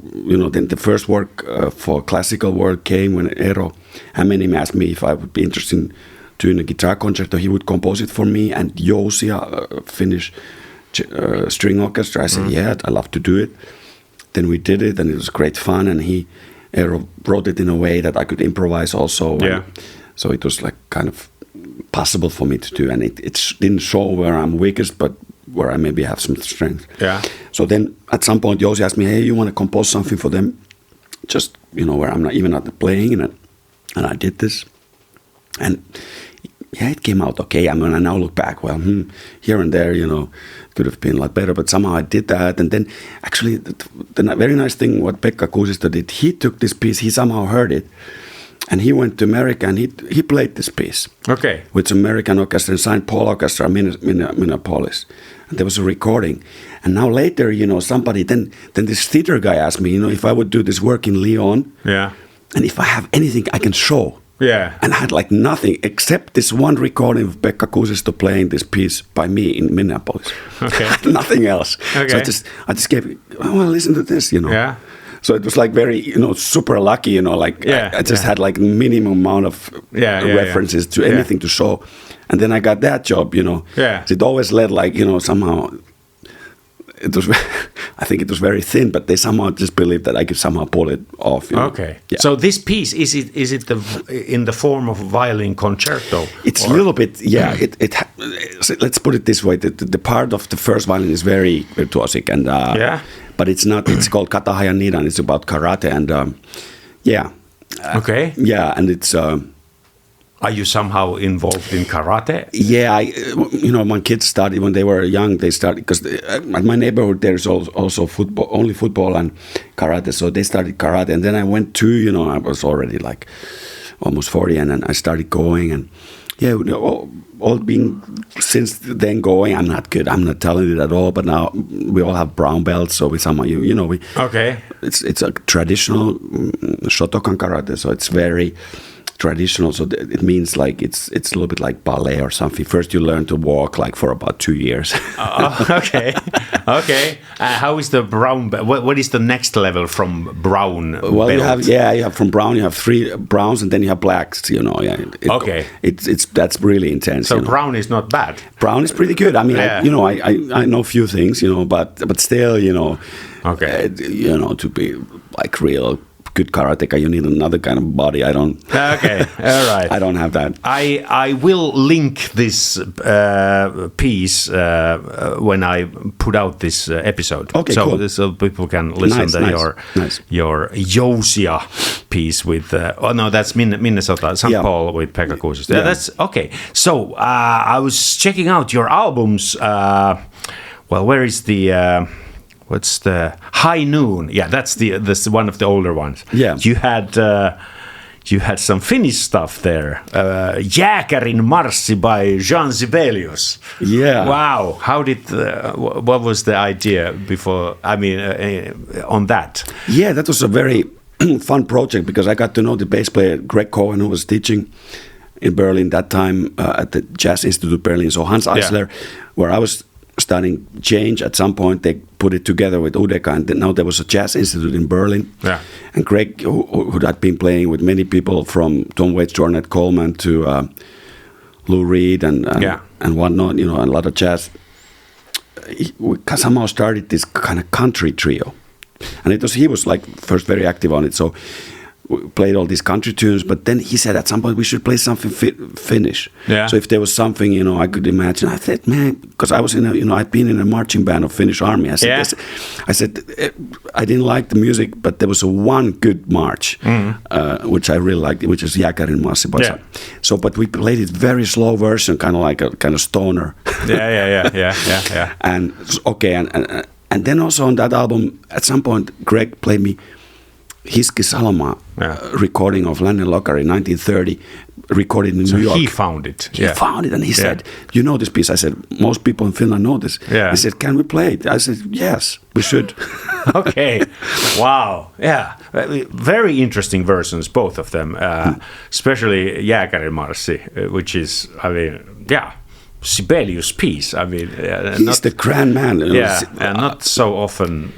then the first work for classical work came when Eero Hämeeniniemi asked me if I would be interested in doing a guitar concerto. He would compose it for me, and Jousia, Finnish string orchestra. I said, I'd love to do it. Then we did it, and it was great fun. And Eero wrote it in a way that I could improvise also. So it was like kind of possible for me to do, and it didn't show where I'm weakest, but where I maybe have some strength. Yeah. So then at some point, Jousia asked me, hey, you want to compose something for them? Just, where I'm not playing, and I did this. And it came out okay. I now look back, well, here and there, could have been a lot better, but somehow I did that. And then actually the very nice thing what Pekka Kuusisto did, he took this piece, he somehow heard it, and he went to America, and he played this piece. Okay. With American orchestra and St. Paul Orchestra, Minneapolis. And there was a recording. And now later, somebody, then this theater guy asked me, if I would do this work in Lyon. Yeah. And if I have anything I can show. Yeah. And I had like nothing except this one recording of Pekka Kuusisto playing this piece by me in Minneapolis. Okay. Nothing else. Okay. So I just gave it, listen to this, Yeah. So it was like very, super lucky, I just had like minimum amount of references to anything to show. And then I got that job, Yeah. So it always led like, somehow, it was, I think it was very thin, but they somehow just believed that I could somehow pull it off. Okay. Yeah. So this piece, is it in the form of violin concerto? It's a little bit, let's put it this way. The part of the first violin is very virtuosic, and but it's not, it's called Katahaja Nidan. It's about karate, and okay. Yeah, and it's, Are you somehow involved in karate? Yeah, my kids started when they were young. They started because at my neighborhood there's also football, only football and karate. So they started karate, and then I went to. I was already like almost 40, and then I started going, and all being since then going. I'm not good. I'm not talented at all. But now we all have brown belts, so we somehow we. Okay. It's a traditional Shotokan karate, so it's very traditional, so it means like it's a little bit like ballet or something. First you learn to walk like for about 2 years. Okay. How is the brown belt? What is the next level from brown well belt? you have from brown, you have 3 browns, and then you have blacks, Okay. That's really intense. So brown is not bad. Brown is pretty good. I mean, I know a few things, but still, Okay. To be like real good karateka, you need another kind of body. I don't. Okay, all right. I don't have that. I will link this piece when I put out this episode. Okay, so cool. So people can listen to your Jousia piece with. That's Minnesota, St. Paul with Pekka Kuusisto. Yeah, that's okay. So I was checking out your albums. Where is the? What's the High Noon? Yeah, that's one of the older ones. Yeah, you had some Finnish stuff there. Jääkärin marssi by Jean Sibelius. Yeah. Wow. How did? What was the idea before? I mean, on that. Yeah, that was a very fun project because I got to know the bass player Greg Cohen, who was teaching in Berlin that time at the Jazz Institute Berlin. So Hans Eisler, where I was studying change, at some point they put it together with Udeka, and now there was a Jazz Institute in Berlin. Yeah. And Greg, who had been playing with many people from Tom Waits, Ornette Coleman to Lou Reed and whatnot, a lot of jazz. We somehow started this kind of country trio, and he was like first very active on it. So we played all these country tunes, but then he said at some point we should play something Finnish. Yeah. So if there was something, I could imagine. I said, man, because I was I'd been in a marching band of Finnish army. I said, I didn't like the music, but there was one good march, which I really liked, which is Jääkärin marssi. Yeah. So, but we played it very slow version, kind of like a kind of stoner. Yeah. And then also on that album, at some point, Greg played me Hiski Salama recording of Landon Locker in 1930, recorded in New York. He found it. He found it, and he said, "You know this piece?" I said, "Most people in Finland know this." Yeah. He said, "Can we play it?" I said, "Yes, we should." Okay. Wow. Yeah. Very interesting versions, both of them, especially Jääkärin marssi, which is, Sibelius piece. I mean, he's the grand man. And not so often,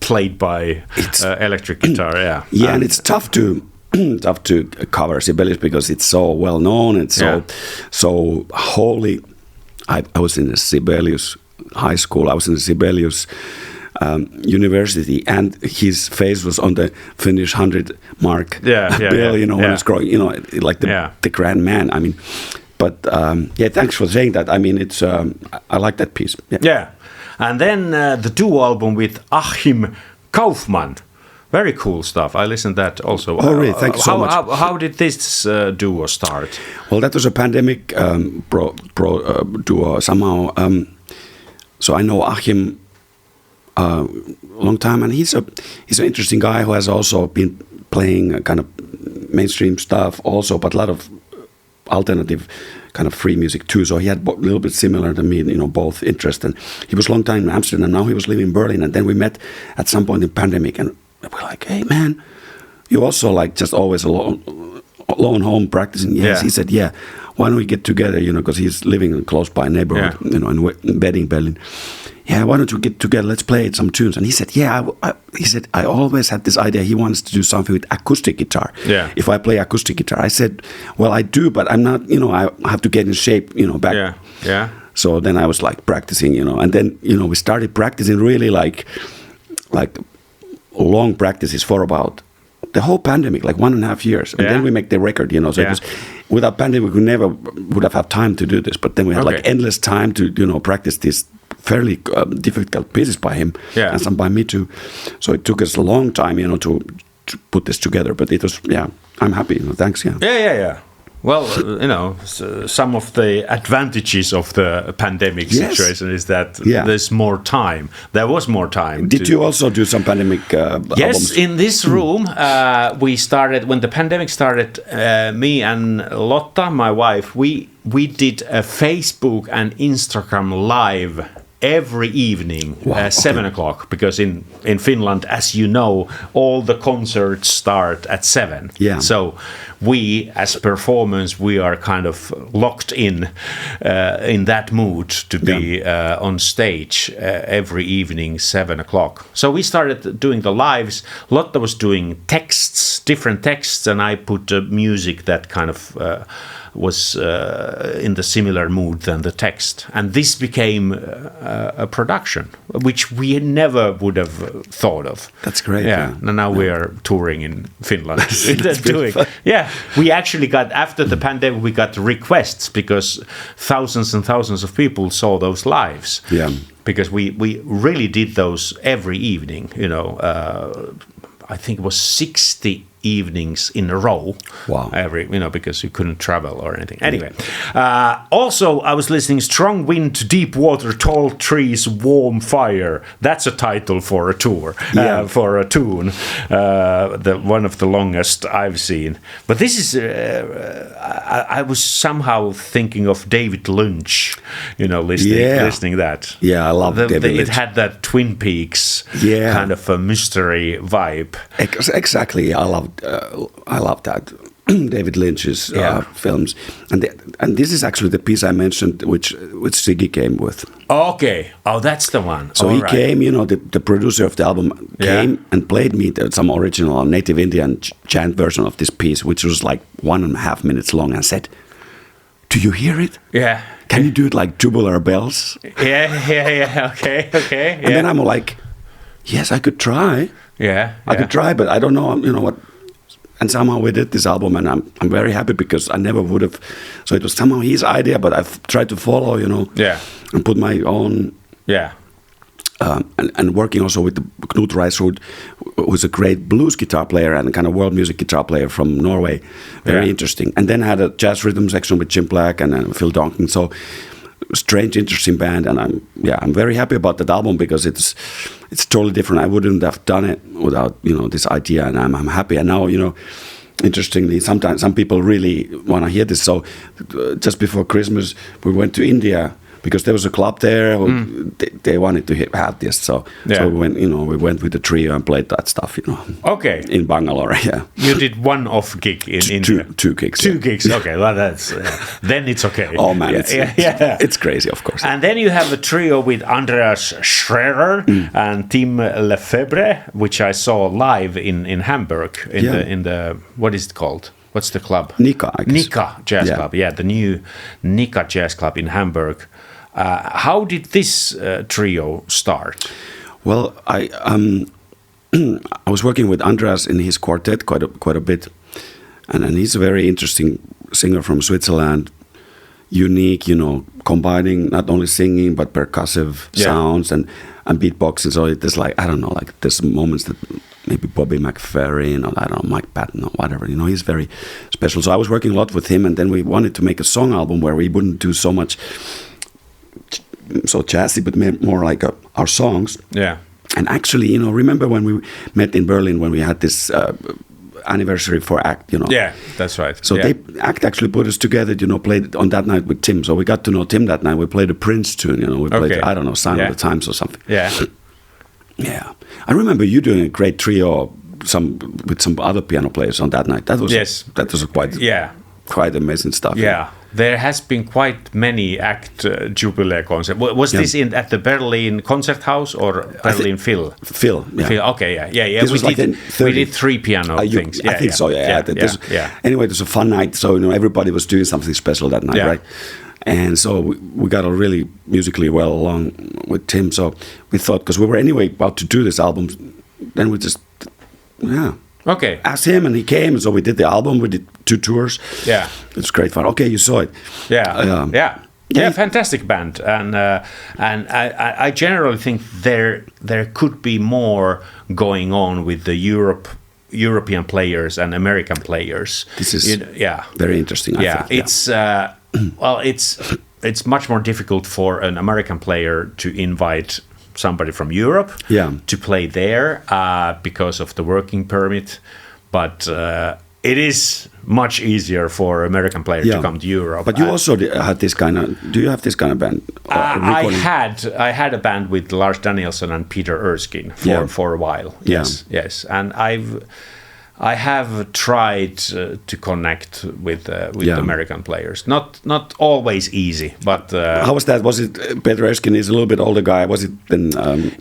played by electric guitar. Yeah, and it's tough to cover Sibelius because it's so well known. It's so holy. I was in the Sibelius high school. I was in the Sibelius university, and his face was on the Finnish 100 mark bill. When I was growing. Like the grand man. I mean. But thanks for saying that. I mean, it's I like that piece. Yeah. And then the duo album with Achim Kaufmann. Very cool stuff. I listened to that also. Oh, really? Thank you so much. How did this duo start? Well, that was a pandemic duo somehow. So I know Achim a long time, and he's an interesting guy who has also been playing kind of mainstream stuff also, but a lot of alternative kind of free music too. So he had a little bit similar to me, both interests. And he was a long time in Amsterdam, and now he was living in Berlin. And then we met at some point in pandemic, and we're like, "Hey man, you also like just always alone home practicing?" Yes. He said, "Yeah, why don't we get together?" Because he's living in close by neighborhood, in Wedding, Berlin. "Yeah, why don't you get together? Let's play some tunes." And he said, "Yeah." He said, "I always had this idea." He wants to do something with acoustic guitar. Yeah. If I play acoustic guitar, I said, "Well, I do, but I'm not. I have to get in shape. Back." Yeah. So then I was like practicing, and then we started practicing really like long practices for about the whole pandemic, like 1.5 years, and then we make the record. So it was, without pandemic, we never would have had time to do this. But then we had like endless time to practice this fairly difficult pieces by him and some by me too. So it took us a long time, to put this together. But it was, I'm happy. Thanks. Yeah. Well, some of the advantages of the pandemic situation is that there's more time. There was more time. Did you also do some pandemic Yes, albums? in this room, we started, when the pandemic started, me and Lotta, my wife, we did a Facebook and Instagram live every evening, 7 o'clock, because in Finland, as you know, all the concerts start at 7. Yeah. So we, as performers, we are kind of locked in that mood to be on stage every evening, 7 o'clock. So we started doing the lives. Lotta was doing texts, different texts, and I put music that kind of was in the similar mood than the text. And this became a production, which we never would have thought of. That's great. Yeah. And now we are touring in Finland. We actually got, after the pandemic, we got requests because thousands and thousands of people saw those lives. Yeah. Because we really did those every evening, I think it was 60 evenings in a row. Wow. Because you couldn't travel or anything. Anyway, also I was listening Strong Wind, Deep Water, Tall Trees, Warm Fire. That's a title for a tour, for a tune. One of the longest I've seen. But this is, I was somehow thinking of David Lynch, listening that. Yeah, I love David Lynch. It had that Twin Peaks kind of a mystery vibe. Exactly. I love that. David Lynch's films, and this is actually the piece I mentioned, which Siggy came with. Okay, that's the one. So he came, the producer of the album came and played me some original native Indian chant version of this piece, which was like 1.5 minutes long, and said, "Do you hear it? Yeah. Can you do it like Tubular Bells?" Yeah. Okay. And then I'm like, yes, I could try. Yeah. I could try, but I don't know, what. And somehow we did this album, and I'm very happy because I never would have. So it was somehow his idea, but I've tried to follow, and put my own. Yeah. And working also with Knut Reisrud, who's a great blues guitar player and kind of world music guitar player from Norway. Very interesting. And then I had a jazz rhythm section with Jim Black and Phil Donkin. So strange, interesting band, and I'm very happy about that album because it's totally different. I wouldn't have done it without this idea, and I'm happy. And now interestingly, sometimes some people really want to hear this. So just before Christmas, we went to India because there was a club there. They wanted to have this, so we went with the trio and played that stuff. Okay. In Bangalore, yeah. You did one off gig in India. Two gigs. Two gigs. Okay, well that's then it's okay. Oh man, it's crazy, of course. And then you have a trio with Andreas Schrerer and Tim Lefebvre, which I saw live in Hamburg in the what is it called? What's the club? Nika, I guess. Nika Jazz Club. Yeah, the new Nika Jazz Club in Hamburg. How did this trio start? Well, I was working with Andreas in his quartet quite a bit, and he's a very interesting singer from Switzerland. Unique, combining not only singing but percussive sounds and beatboxing. So there's there's moments that maybe Bobby McFerrin or I don't know, Mike Patton or whatever. He's very special. So I was working a lot with him, and then we wanted to make a song album where we wouldn't do so much so jazzy, but more like our songs. Yeah. And actually, remember when we met in Berlin when we had this anniversary for ACT, Yeah, that's right. So ACT actually put us together, played on that night with Tim. So we got to know Tim that night. We played a Prince tune, we played, I don't know, Sign of the Times or something. Yeah. Yeah. I remember you doing a great trio with some other piano players on that night. That was quite amazing stuff. Yeah. There has been quite many ACT Jubilee concerts. Was this at the Berlin Concert House or Berlin Phil? Phil, yeah. Phil, okay, yeah. We did 3 piano things. I think so, yeah. Anyway, it was a fun night, so everybody was doing something special that night, right? And so we got really musically well along with Tim. So we thought, because we were anyway about to do this album, then we just, asked him, and he came, and so we did the album. We did 2 tours. Yeah, it was great fun. Okay, you saw it. Yeah, fantastic band, and I generally think there could be more going on with the Europe European players and American players. This is very interesting. I think. It's well, it's much more difficult for an American player to invite somebody from Europe to play there because of the working permit, but it is much easier for American players to come to Europe. But you also had this kind of. Do you have this kind of band? I had a band with Lars Danielsson and Peter Erskine for a while. Yes, and I have tried to connect with American players. Not always easy, but how was that? Was it Peter Erskine is a little bit older guy? Was it then?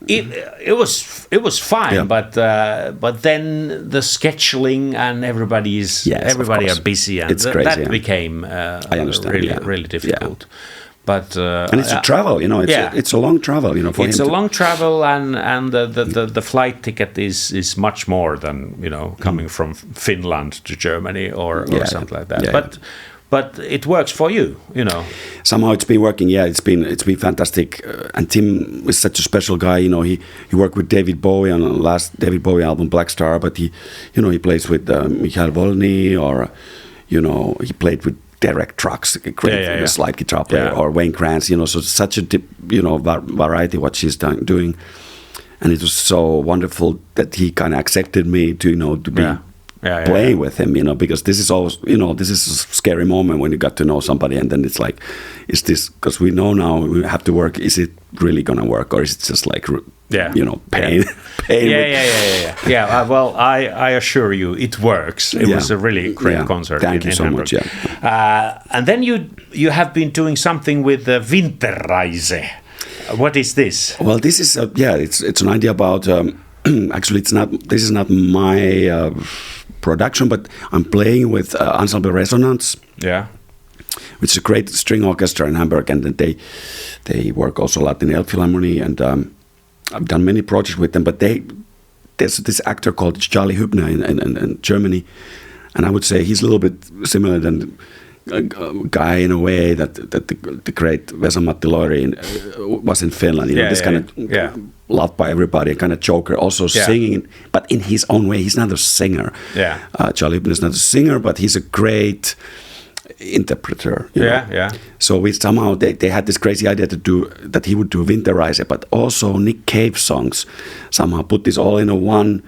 It was fine, but then the scheduling and everybody are busy, and that became really difficult. Yeah. But and it's a travel, it's a long travel, for him. It's a long travel, and the flight ticket is much more than coming from Finland to Germany or something like that. Yeah. But it works for you, Somehow it's been working. Yeah, it's been fantastic. And Tim is such a special guy. He worked with David Bowie on the last David Bowie album, Black Star. But he plays with Michael Volny, or he played with Derek Trucks, a great slide guitar player, or Wayne Krantz, so such a variety what she's doing, and it was so wonderful that he kind of accepted me to be playing with him, because this is always, this is a scary moment when you got to know somebody, and then it's like, is this, because we know now we have to work, is it really gonna work, or is it just like pain? Well, I assure you, it works. It was a really great concert. Thank you so much. And then you have been doing something with the Winterreise. What is this? Well, this is it's an idea about. Actually, this is not my production, but I'm playing with Ensemble Resonance. Yeah. Which is a great string orchestra in Hamburg, and they work also a lot in Elbphilharmonie, and I've done many projects with them. But there's this actor called Charlie Hübner in Germany, and I would say he's a little bit similar than a guy in a way that the great Vesa-Matti Loiri was in Finland. This kind of loved by everybody, kind of joker, also singing, but in his own way. He's not a singer. Charlie Hübner is not a singer, but he's a great interpreter. So we somehow they had this crazy idea that he would do Winterreise, but also Nick Cave songs. Somehow put this all in a one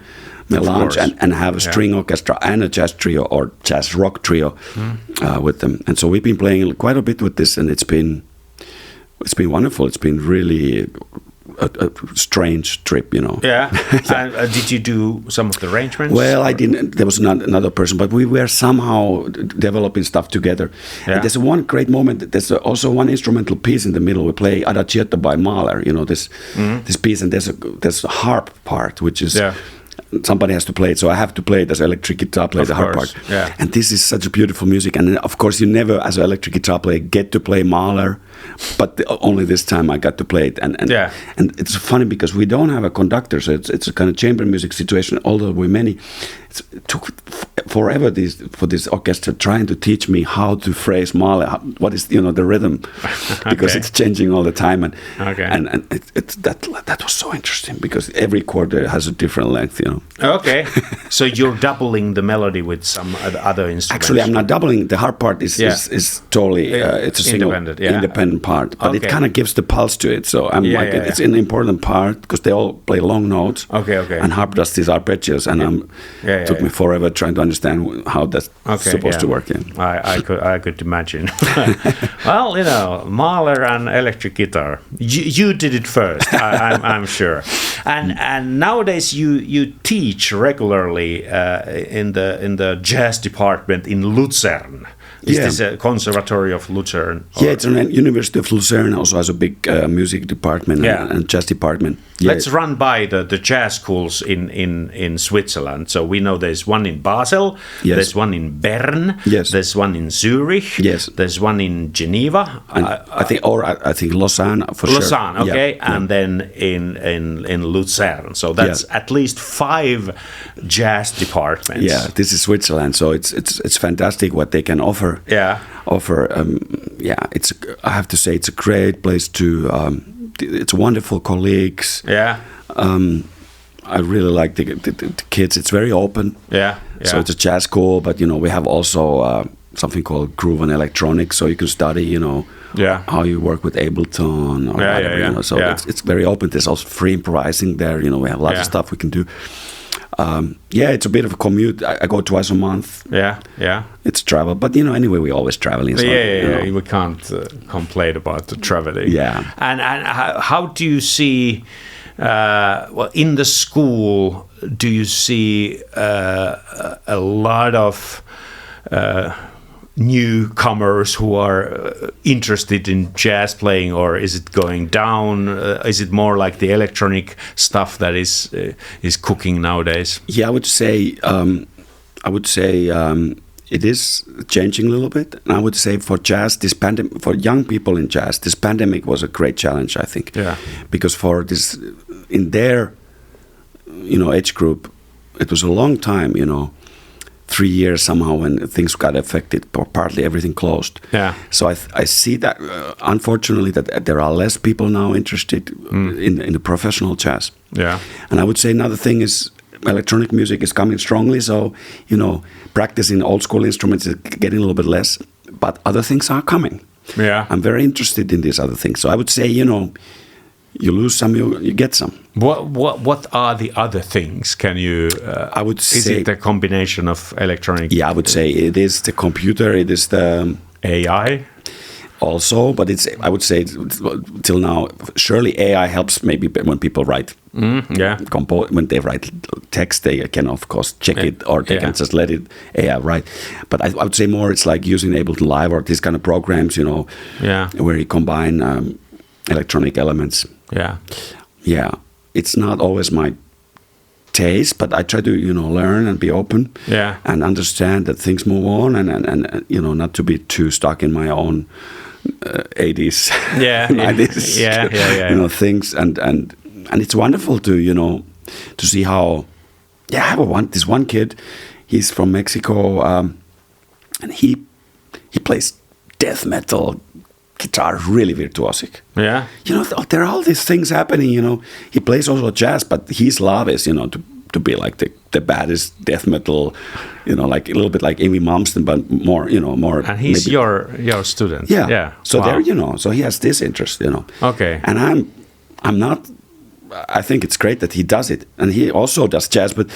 melange and have a string orchestra and a jazz trio or jazz rock trio with them. And so we've been playing quite a bit with this, and it's been wonderful. It's been really a strange trip, And did you do some of the arrangements? Well, I didn't. There was another person, but we were somehow developing stuff together. And there's one great moment. There's also one instrumental piece in the middle. We play Adagietto by Mahler, this piece, and there's a harp part, which is somebody has to play it, so I have to play it as an electric guitar player, the harp part. And this is such a beautiful music, and of course you never, as an electric guitar player, get to play Mahler, but only this time I got to play it, and it's funny because we don't have a conductor, so it's a kind of chamber music situation, although we're many. It took forever for this orchestra trying to teach me how to phrase Mahler, what is the rhythm, because it's changing all the time, and that was so interesting because every chord has a different length, Okay, so you're doubling the melody with some other instruments. Actually, I'm not doubling. The harp part is totally it's a single independent part, but it kind of gives the pulse to it. So I'm it's an important part because they all play long notes. Okay. And harp does these arpeggios, and it took me forever trying to understand how that's supposed to work. I could imagine. Well, Mahler and electric guitar. You did it first, I'm sure. And nowadays you teach regularly in the jazz department in Lucerne. Is this a conservatory of Lucerne? It's a University of Lucerne also has a big music department and jazz department. Let's run by the jazz schools in Switzerland. So we know there's one in Basel, there's one in Bern, there's one in Zurich, there's one in Geneva. And I think Lausanne for sure. Lausanne, okay, and then in Lucerne. So that's at least 5 jazz departments. Yeah, this is Switzerland, so it's fantastic what they can offer. I have to say it's a great place to. It's wonderful colleagues. I really like the kids. It's very open. Yeah. So it's a jazz school, but we have also something called groove and electronics, so you can study, how you work with Ableton or whatever. So it's very open. There's also free improvising there. We have lots of stuff we can do. It's a bit of a commute. I go twice a month. Yeah. It's travel, but anyway, we always traveling. So, we can't complain about the traveling. Yeah. And how do you see? In the school, do you see a lot of newcomers who are interested in jazz playing, or is it going down? Is it more like the electronic stuff that is cooking nowadays? Yeah, I would say it is changing a little bit. And I would say for jazz, for young people in jazz, this pandemic was a great challenge, I think. Yeah. Because for this, in their, age group, it was a long time, 3 years somehow when things got affected, partly everything closed. Yeah. So I see that, unfortunately, that there are less people now interested in the professional jazz. Yeah. And I would say another thing is electronic music is coming strongly. So, practicing old school instruments is getting a little bit less, but other things are coming. Yeah. I'm very interested in these other things. So I would say, you lose some, you get some. What are the other things? Can you? I would say. Is it the combination of electronic? Yeah, I would say it is the computer. It is the AI. Also, but I would say till now, surely AI helps maybe when people write. When they write text, they can of course check it, or they can just let it AI write. But I would say more it's like using Ableton Live or these kind of programs, where you combine electronic elements. Yeah. It's not always my taste, but I try to learn and be open. And understand that things move on, and not to be too stuck in my own 80s, 90s, things, and it's wonderful to to see how. I have this one kid. He's from Mexico, and he plays death metal guitar really virtuosic. Yeah. There are all these things happening. He plays also jazz, but his love is to be like the baddest death metal, like a little bit like Amy Malmsteen, but more, more. And he's maybe, your student. Yeah. So there, so he has this interest, Okay. And I'm not. I think it's great that he does it, and he also does jazz. But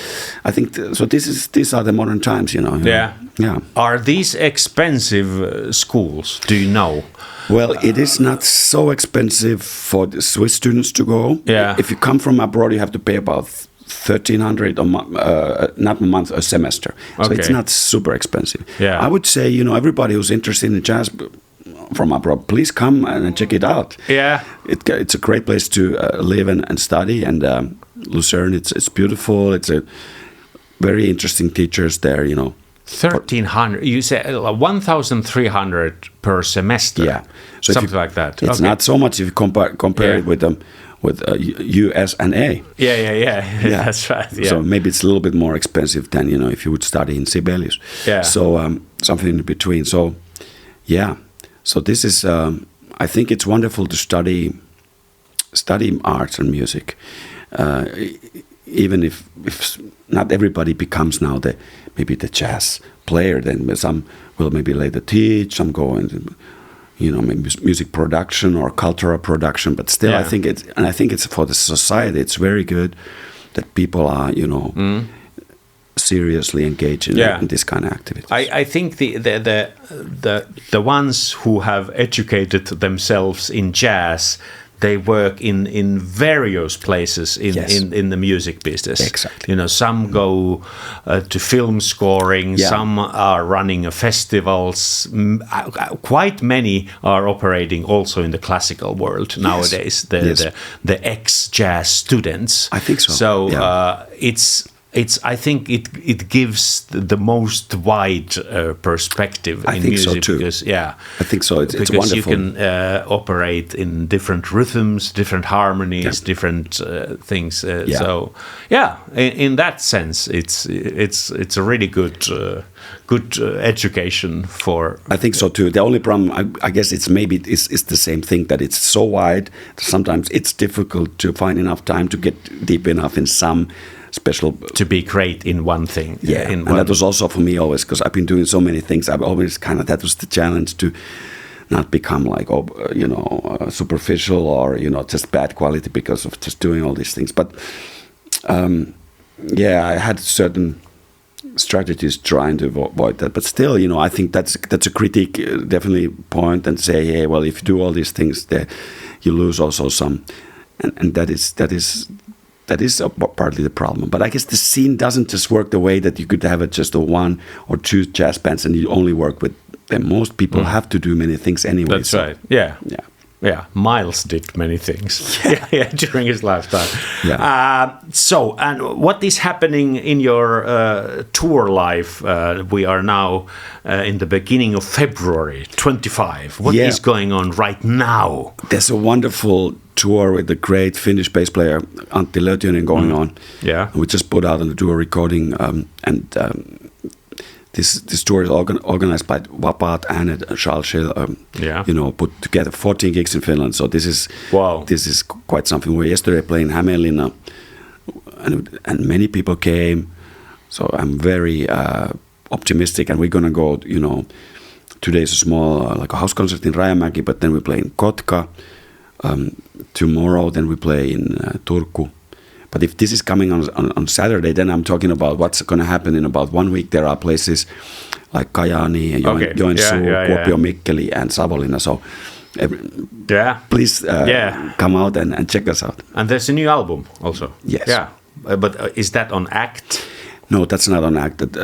I think these are the modern times, Yeah. Are these expensive schools? Do you know? Well, it is not so expensive for the Swiss students to go. Yeah. If you come from abroad, you have to pay about 1,300 not a month, a semester. So it's not super expensive. Yeah. I would say, everybody who's interested in jazz from abroad, please come and check it out. Yeah. It's a great place to live and study. And Lucerne, it's beautiful. It's a very interesting teachers there, 1,300. You say 1,300 per semester. Yeah. So something like that. It's not so much if you compare it with US and A. Yeah. That's right. Yeah. So maybe it's a little bit more expensive than if you would study in Sibelius. Yeah. So something in between. So So this is I think it's wonderful to study arts and music, even if not everybody becomes now maybe the jazz player. Then some will maybe later teach. Some go into maybe music production or cultural production. But still, I think it's for the society. It's very good that people are seriously engaged in this kind of activity. I think the ones who have educated themselves in jazz, they work in various places in the music business. Exactly. Some go to film scoring. Some are running festivals. Quite many are operating also in the classical world nowadays. The ex-jazz students. I think so. So I think it gives the most wide perspective in think music so too. because I think so. It's because wonderful. you can operate in different rhythms, different harmonies, different things. So in that sense, it's a really good education for. I think so too. The only problem, I guess, it's the same thing, that it's so wide. Sometimes it's difficult to find enough time to get deep enough in some special, to be great in one thing. And that was also for me always, because I've been doing so many things. I've always that was the challenge, to not become like superficial or just bad quality because of just doing all these things. But I had certain strategies trying to avoid that. But still, I think that's a critique, definitely point and say, hey, well, if you do all these things, you lose also some, and that is partly the problem. But I guess the scene doesn't just work the way that you could have just a one or two jazz bands and you only work with them. Most people have to do many things anyway. That's right. Yeah, Miles did many things during his lifetime. So, and what is happening in your tour life? We are now in the beginning of February 25. What is going on right now? There's a wonderful tour with the great Finnish bass player Antti Lötjönen going on. Yeah, we just put out a duo recording, This tour is organized by Vapaat Äänet, Charles Schill, put together 14 gigs in Finland. So this is quite something. We were yesterday playing Hämeenlinna, and many people came. So I'm very optimistic, and we're gonna go. Today's a small like a house concert in Rajamäki, but then we play in Kotka. Tomorrow, then we play in Turku. But if this is coming on Saturday, then I'm talking about what's going to happen in about 1 week. There are places like Kajaani, Joensuu, Kuopio, Mikkeli, and Savonlinna. So please come out and check us out. And there's a new album also. Yes. Yeah. But is that on ACT? No, that's not on ACT.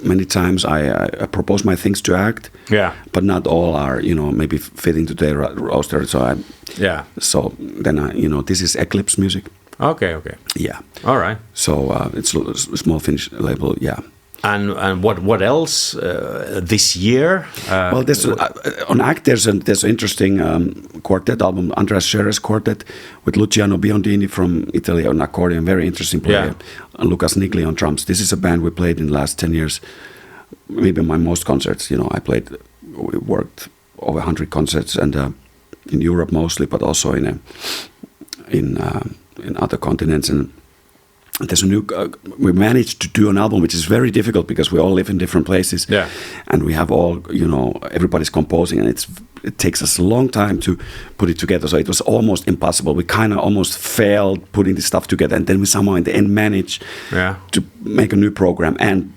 Many times I propose my things to ACT. Yeah. But not all are, maybe fitting to their roster. So So then this is Eclipse music. Okay. Yeah. All right. So it's a small Finnish label. Yeah. And what else this year? Well, on ACT there's an interesting quartet album, Andreas Scherer's quartet with Luciano Biondini from Italy on accordion, very interesting player, and Lucas Nigli on drums. This is a band we played in the last 10 years, maybe my most concerts. We worked over 100 concerts, and in Europe mostly, but also in other continents. And there's a new. We managed to do an album, which is very difficult because we all live in different places. Yeah. And we have all, everybody's composing, and it takes us a long time to put it together. So it was almost impossible. We kind of almost failed putting this stuff together, and then we somehow in the end managed to make a new program and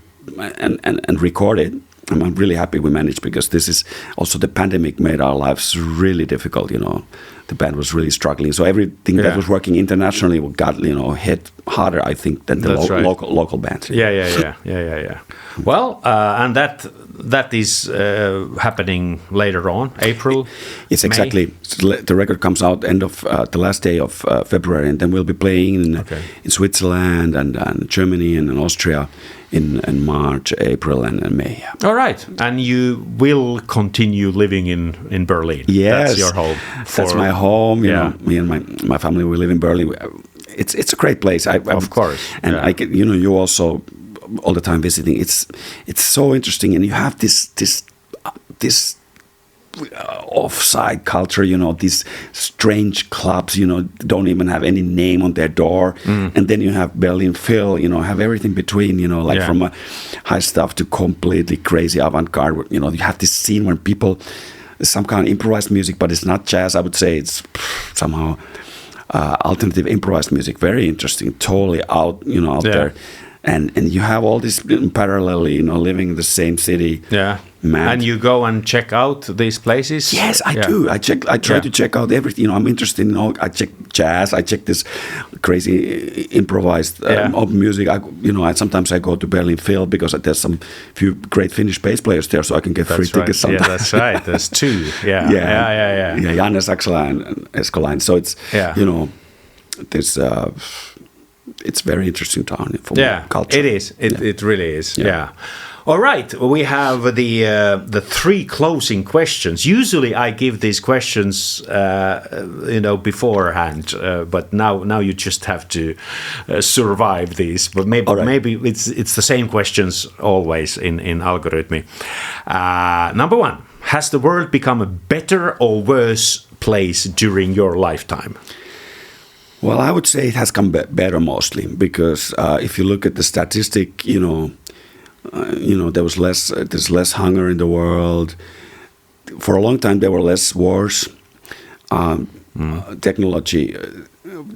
record it. I'm really happy we managed, because this is also the pandemic made our lives really difficult. The band was really struggling, so everything that was working internationally got hit harder, I think, than the local bands. Yeah. Well, and that is happening later on, April. Yes, exactly. The record comes out end of the last day of February, and then we'll be playing in Switzerland and Germany and in Austria in March, April, and May. All right, and you will continue living in Berlin. Yes, that's your home. That's my home. Me and my family, we live in Berlin. It's a great place. Of course, and I get, you also all the time visiting. It's so interesting, and you have this offside culture, these strange clubs, don't even have any name on their door. And then you have Berlin Phil, have everything between, from a high stuff to completely crazy avant-garde. You have this scene where people, some kind of improvised music, but it's not jazz. I would say it's somehow alternative improvised music. Very interesting, totally out there. And you have all this parallelly, living in the same city. Yeah. Mad. And you go and check out these places? Yes, I do. I try to check out everything. I'm interested in all. I check jazz. I check this crazy improvised music. Sometimes I go to Berlin Phil because there's some few great Finnish bass players there, so I can get free tickets sometimes. Yeah, that's right. There's two. Yeah. Janne Saksala and Eskolainen. So it's there's it's very interesting town for culture. It is. It really is. Yeah. All right, we have the three closing questions. Usually, I give these questions, beforehand, but now you just have to survive these. But maybe it's the same questions always in Algorytmi. Number one: has the world become a better or worse place during your lifetime? Well, I would say it has come better mostly because if you look at the statistic, there's less hunger in the world. For a long time, there were less wars. Technology.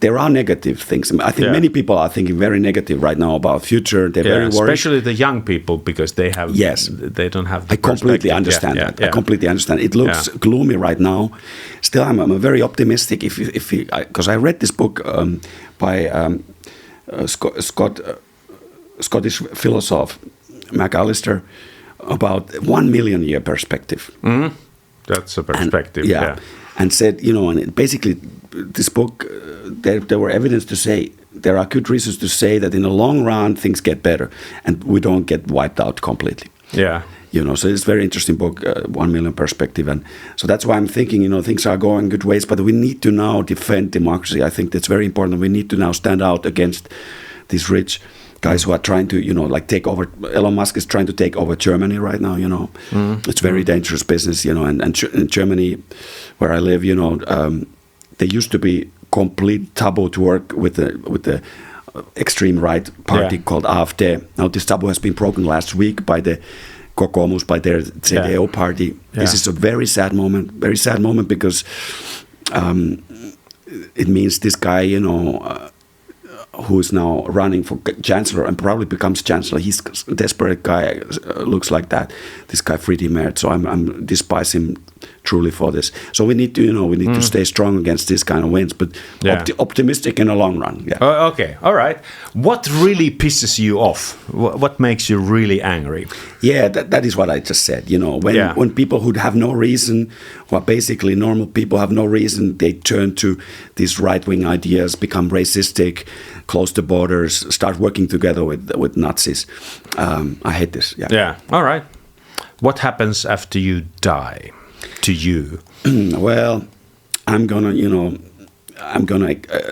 There are negative things. I think many people are thinking very negative right now about future. They're very worried, especially the young people, because they have. Yes, they don't have. The I completely understand that. I completely understand. It looks gloomy right now. Still, I'm very optimistic. Because I read this book by Scottish philosopher McAllister about 1 million year perspective. That's a perspective. And said, and basically this book, there were evidence to say, there are good reasons to say that in the long run things get better and we don't get wiped out completely. Yeah. So it's a very interesting book, 1 million perspective. And so that's why I'm thinking, things are going good ways, but we need to now defend democracy. I think that's very important. We need to now stand out against these rich guys who are trying to, take over. Elon Musk is trying to take over Germany right now. It's very dangerous business. And in Germany, where I live, there used to be complete taboo to work with the extreme right party called AfD. Now this taboo has been broken last week by the Kokoomus, by their CDU party. This is a very sad moment because it means this guy, who is now running for chancellor and probably becomes chancellor. He's a desperate guy, looks like that. This guy Friedrich Merz. So I'm despise him truly for this. So we need to, to stay strong against this kind of wins, but optimistic in the long run. Yeah. Okay. All right. What really pisses you off? What makes you really angry? Yeah, that is what I just said. When people who have no reason, who are basically normal people, have no reason, they turn to these right-wing ideas, become racistic, close the borders, start working together with Nazis. I hate this. Yeah. Yeah. All right. What happens after you die to you? Well, I'm gonna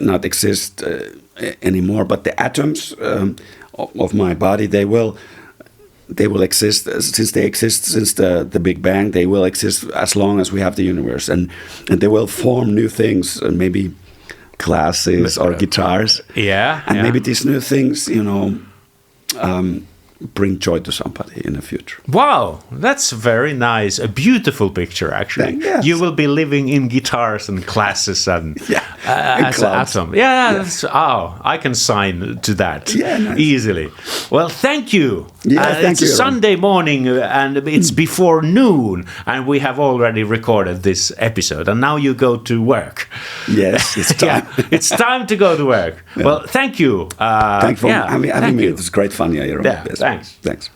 not exist anymore. But the atoms of my body, they will exist since the Big Bang. They will exist as long as we have the universe, and they will form new things, and maybe classes or guitars. And maybe these new things, bring joy to somebody in the future. Wow, that's very nice. A beautiful picture, actually. Yes. You will be living in guitars and classes and as an atom. That's, I can sign to that easily. Well, thank you. It's a Sunday morning and it's before noon, and we have already recorded this episode. And now you go to work. Yes, it's time. It's time to go to work. Well, thank you. Thank you for having me. It was great fun. Thanks. Thanks.